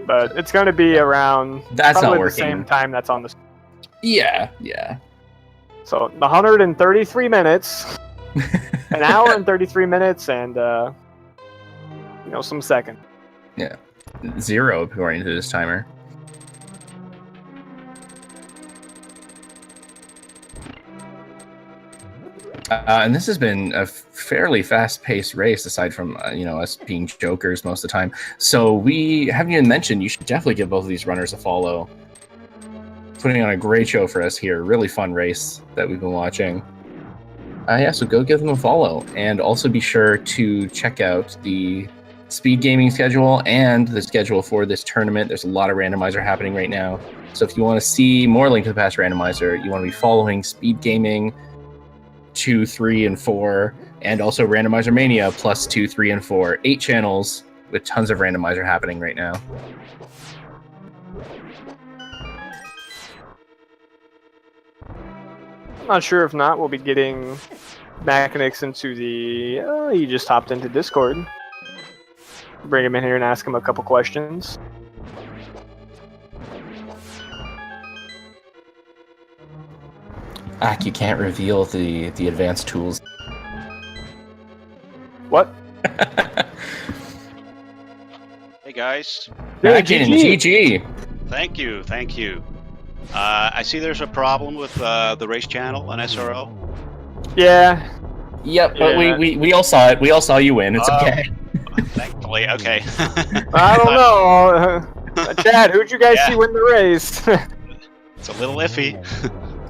But it's going to be around that's probably not the same time that's on the... Yeah. So, 133 minutes. An hour and 33 minutes and, some second. Yeah. 0 according to this timer. And this has been a fairly fast-paced race, aside from us being jokers most of the time. So we haven't even mentioned, you should definitely give both of these runners a follow. Putting on a great show for us here. Really fun race that we've been watching. Yeah, so go give them a follow. And also be sure to check out the speed gaming schedule and the schedule for this tournament. There's a lot of randomizer happening right now. So if you want to see more Link to the Past randomizer, you want to be following speed gaming 2, 3, and 4, and also Randomizer Mania plus 2, 3, and 4. 8 channels with tons of randomizer happening right now. I'm not sure if not, we'll be getting Makinx into the... he just hopped into Discord. Bring him in here and ask him a couple questions. You can't reveal the advanced tools. What? Hey guys. Yeah, GG. Thank you. I see there's a problem with the race channel on SRO. Yeah. Yep, but we all saw it. We all saw you win. It's okay. Thankfully, okay. I don't know. Chad, who'd you guys see win the race? It's a little iffy.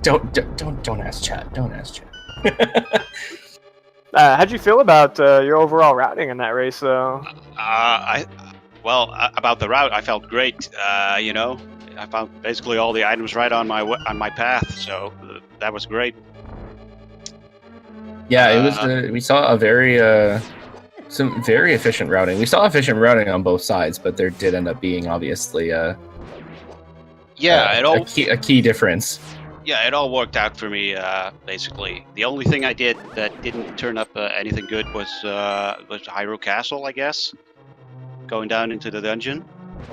Don't ask Chad. Don't ask Chad. How'd you feel about your overall routing in that race, though? About the route, I felt great. You know, I found basically all the items right on my path, so that was great. Yeah, it was. We saw a some very efficient routing. We saw efficient routing on both sides, but there did end up being obviously a key difference. Yeah, it all worked out for me. Basically, the only thing I did that didn't turn up anything good was Hyrule Castle, I guess, going down into the dungeon.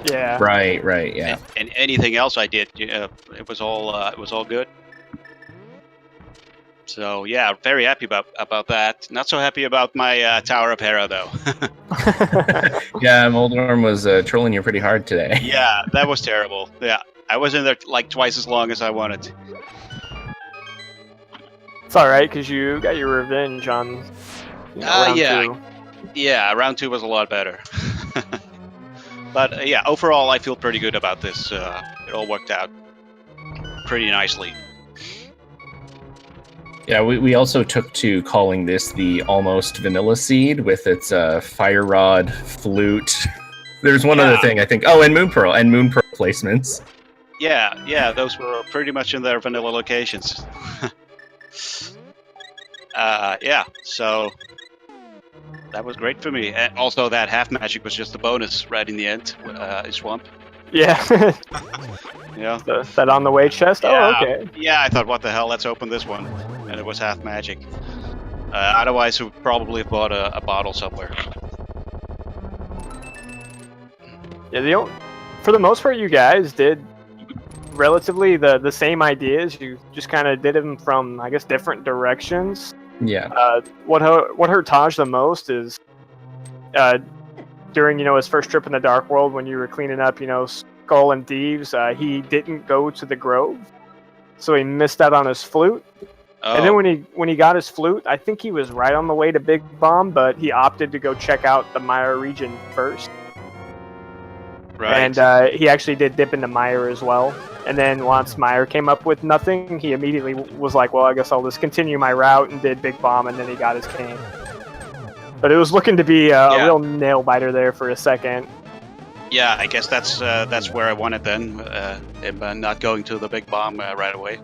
Yeah. Right. Yeah. And anything else I did, it was all good. So yeah, very happy about that. Not so happy about my Tower of Hera though. Yeah, Moldorm was trolling you pretty hard today. Yeah, that was terrible. Yeah, I was in there like twice as long as I wanted. It's all right because you got your revenge on. Round two. Yeah, round 2 was a lot better. But yeah, overall, I feel pretty good about this. It all worked out pretty nicely. Yeah, we also took to calling this the almost vanilla seed with its fire rod, flute. There's one other thing I think. Oh, and moon pearl placements. Yeah, those were pretty much in their vanilla locations. Yeah, so that was great for me. And also, that half magic was just a bonus right in the end. Swamp. Yeah. Yeah. That on the way chest? Yeah. Oh, okay. Yeah, I thought, what the hell, let's open this one. And it was half magic. Otherwise, we probably have bought a bottle somewhere. Yeah, for the most part, you guys did relatively the same ideas. You just kind of did them from, I guess, different directions. Yeah. What hurt Taj the most is during his first trip in the Dark World when you were cleaning up Skull and Thieves, he didn't go to the Grove, so he missed out on his flute. Oh. And then when he got his flute, I think he was right on the way to Big Bomb, but he opted to go check out the Mire region first. Right. And he actually did dip into Mire as well. And then once Mire came up with nothing, he immediately was like, well, I guess I'll just continue my route, and did Big Bomb, and then he got his cane. But it was looking to be a real nail-biter there for a second. Yeah, I guess that's where I wanted then, him not going to the Big Bomb right away.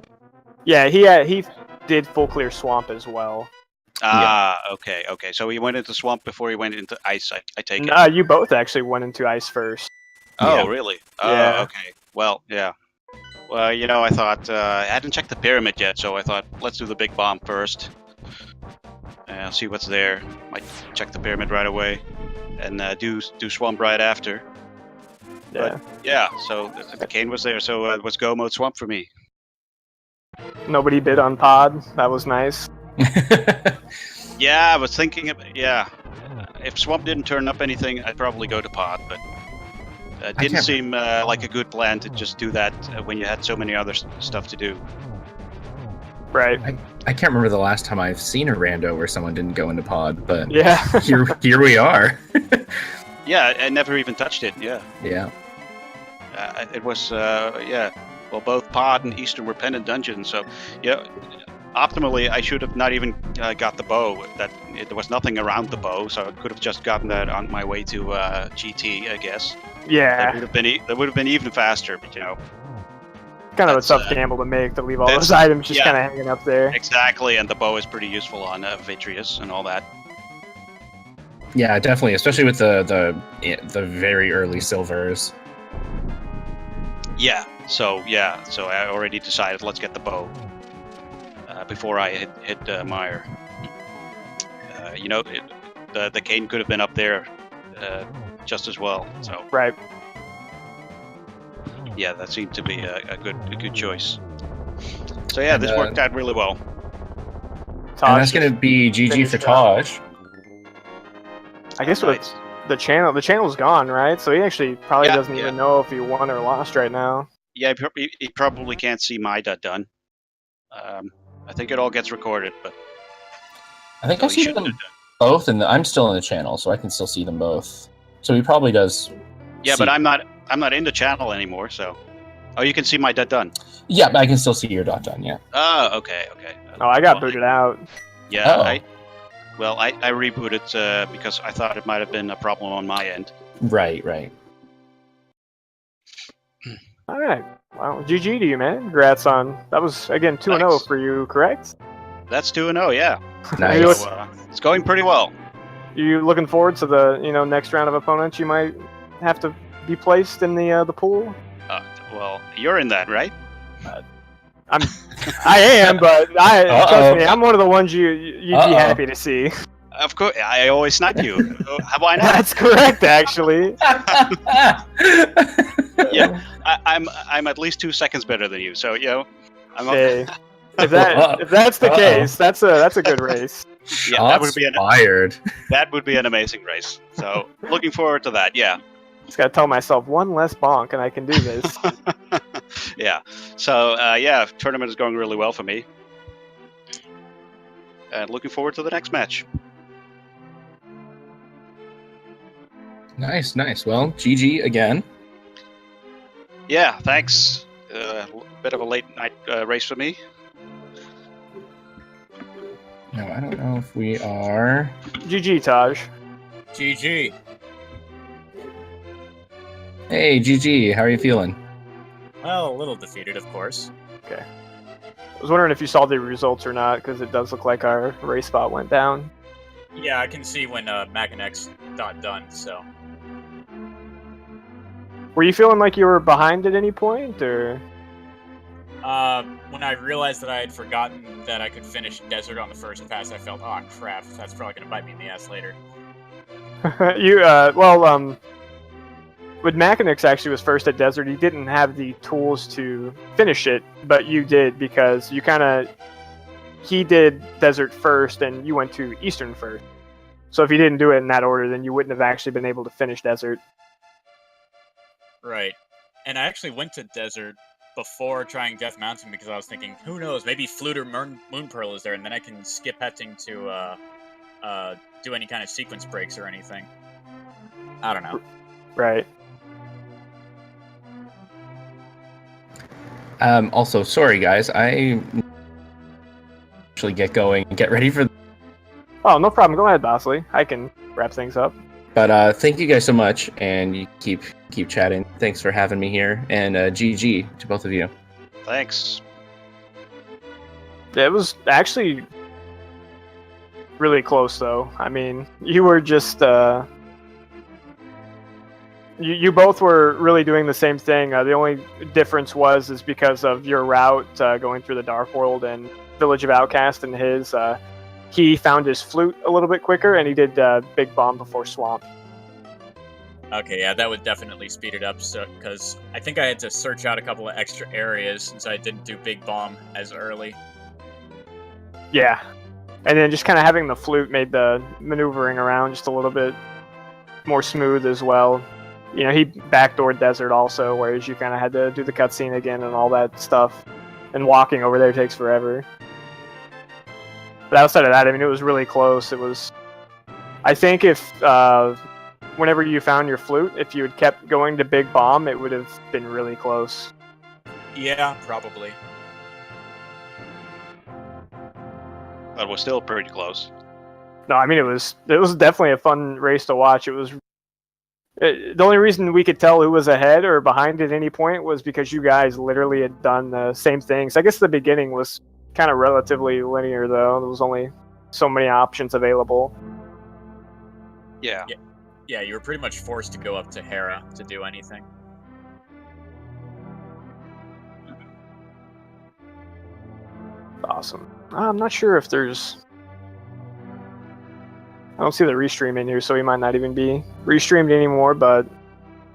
Yeah, he did full clear Swamp as well. Okay. So he went into Swamp before he went into Ice, I take it? You both actually went into Ice first. Oh, really? Yeah. Okay. Well, yeah. Well, I thought, I hadn't checked the pyramid yet, so I thought, let's do the Big Bomb first. See what's there. Might check the pyramid right away. And do Swamp right after. Yeah. But, yeah, so the cane was there, so it was go mode Swamp for me. Nobody bid on Pod. That was nice. Yeah, I was thinking if Swamp didn't turn up anything, I'd probably go to Pod, but it didn't seem like a good plan to just do that when you had so many other stuff to do. Right. I can't remember the last time I've seen a rando where someone didn't go into Pod, but yeah, here we are. Yeah, I never even touched it. Yeah. It was well, both Pod and Eastern were pennant dungeons, so optimally I should have not even got the bow. There was nothing around the bow, so I could have just gotten that on my way to GT, I guess. Yeah. That would have been even faster, but kind of a tough gamble to make, to leave all those items just kind of hanging up there. Exactly, and the bow is pretty useful on Vitreous and all that. Yeah, definitely, especially with the very early silvers. So I already decided, let's get the bow before I hit Mire. The cane could have been up there just as well. So right. Yeah, that seemed to be a good choice. So yeah, this worked out really well. And that's going to be GG for Taj. I guess with the channel's gone, right? So he actually probably doesn't even know if he won or lost right now. Yeah, he probably can't see my done. I think it all gets recorded, but I think I see them both, and I'm still in the channel, so I can still see them both. So he probably does. Yeah, but I'm not in the channel anymore, so. Oh, you can see my done. Yeah, but I can still see your dot done. Yeah. Oh, okay. Oh, I got booted out. Yeah, I rebooted because I thought it might have been a problem on my end. Right. All right. Well, GG to you, man. Congrats on that. Was again 2-0 for you, correct? That's 2-0, yeah. Nice. So, it's going pretty well. You looking forward to the next round of opponents you might have to be placed in the pool? Well, you're in that, right? I am, but trust me, I'm one of the ones you'd be happy to see. Of course, I always snipe you. Why not? That's correct, actually. Yeah, I'm at least 2 seconds better than you, so I'm okay. If that's the case, that's a good race. Yeah, that would be an amazing race. So looking forward to that. Yeah. Just gotta tell myself one less bonk and I can do this. Yeah. So tournament is going really well for me, and looking forward to the next match. Nice. Well, GG again. Yeah. Thanks. Bit of a late night race for me. No, I don't know if we are. GG, Taj. GG. Hey, GG, how are you feeling? Well, a little defeated, of course. Okay. I was wondering if you saw the results or not, because it does look like our race spot went down. Yeah, I can see when Makinx got done, so. Were you feeling like you were behind at any point, or? When I realized that I had forgotten that I could finish Desert on the first pass, I felt, oh crap, that's probably gonna bite me in the ass later. When Makinx actually was first at Desert, he didn't have the tools to finish it, but you did because he did Desert first and you went to Eastern first. So if you didn't do it in that order, then you wouldn't have actually been able to finish Desert. Right. And I actually went to Desert before trying Death Mountain because I was thinking, who knows, maybe Flute or Moon Pearl is there, and then I can skip Hetting to do any kind of sequence breaks or anything. I don't know. Right. Also, sorry guys, I actually get going and get ready for. Oh, no problem. Go ahead, Bosley. I can wrap things up. But thank you guys so much, and you keep chatting. Thanks for having me here, and GG to both of you. Thanks. It was actually really close, though. I mean, you were just you both were really doing the same thing. The only difference is because of your route going through the Dark World and Village of Outcast, and his he found his flute a little bit quicker, and he did Big Bomb before Swamp. Okay, yeah, that would definitely speed it up, because I think I had to search out a couple of extra areas since I didn't do Big Bomb as early. Yeah, and then just kind of having the flute made the maneuvering around just a little bit more smooth as well. You know, he backdoored Desert also, whereas you kind of had to do the cutscene again and all that stuff. And walking over there takes forever. But outside of that, I mean, it was really close. It was... I think if... whenever you found your flute, if you had kept going to Big Bomb, it would have been really close. Yeah, probably. But we're still pretty close. No, I mean, it was definitely a fun race to watch. It was... the only reason we could tell who was ahead or behind at any point was because you guys literally had done the same things. I guess the beginning was kind of relatively linear, though. There was only so many options available. Yeah. Yeah, you were pretty much forced to go up to Hera to do anything. Awesome. I'm not sure if there's... I don't see the restream in here, so he might not even be restreamed anymore, but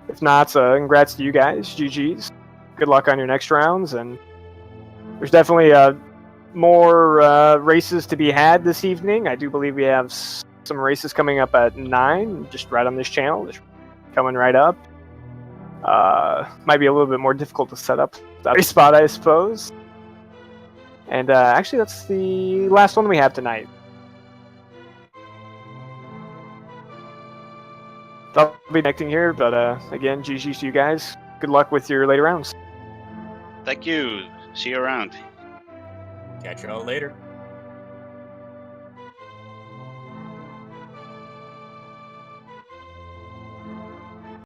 if not, congrats to you guys. GG's. Good luck on your next rounds, and there's definitely more races to be had this evening. I do believe we have some races coming up at 9, just right on this channel, just coming right up. Might be a little bit more difficult to set up that spot, I suppose. And actually, that's the last one we have tonight. I'll be connecting here, but again, GG to you guys. Good luck with your later rounds. Thank you. See you around. Catch y'all later.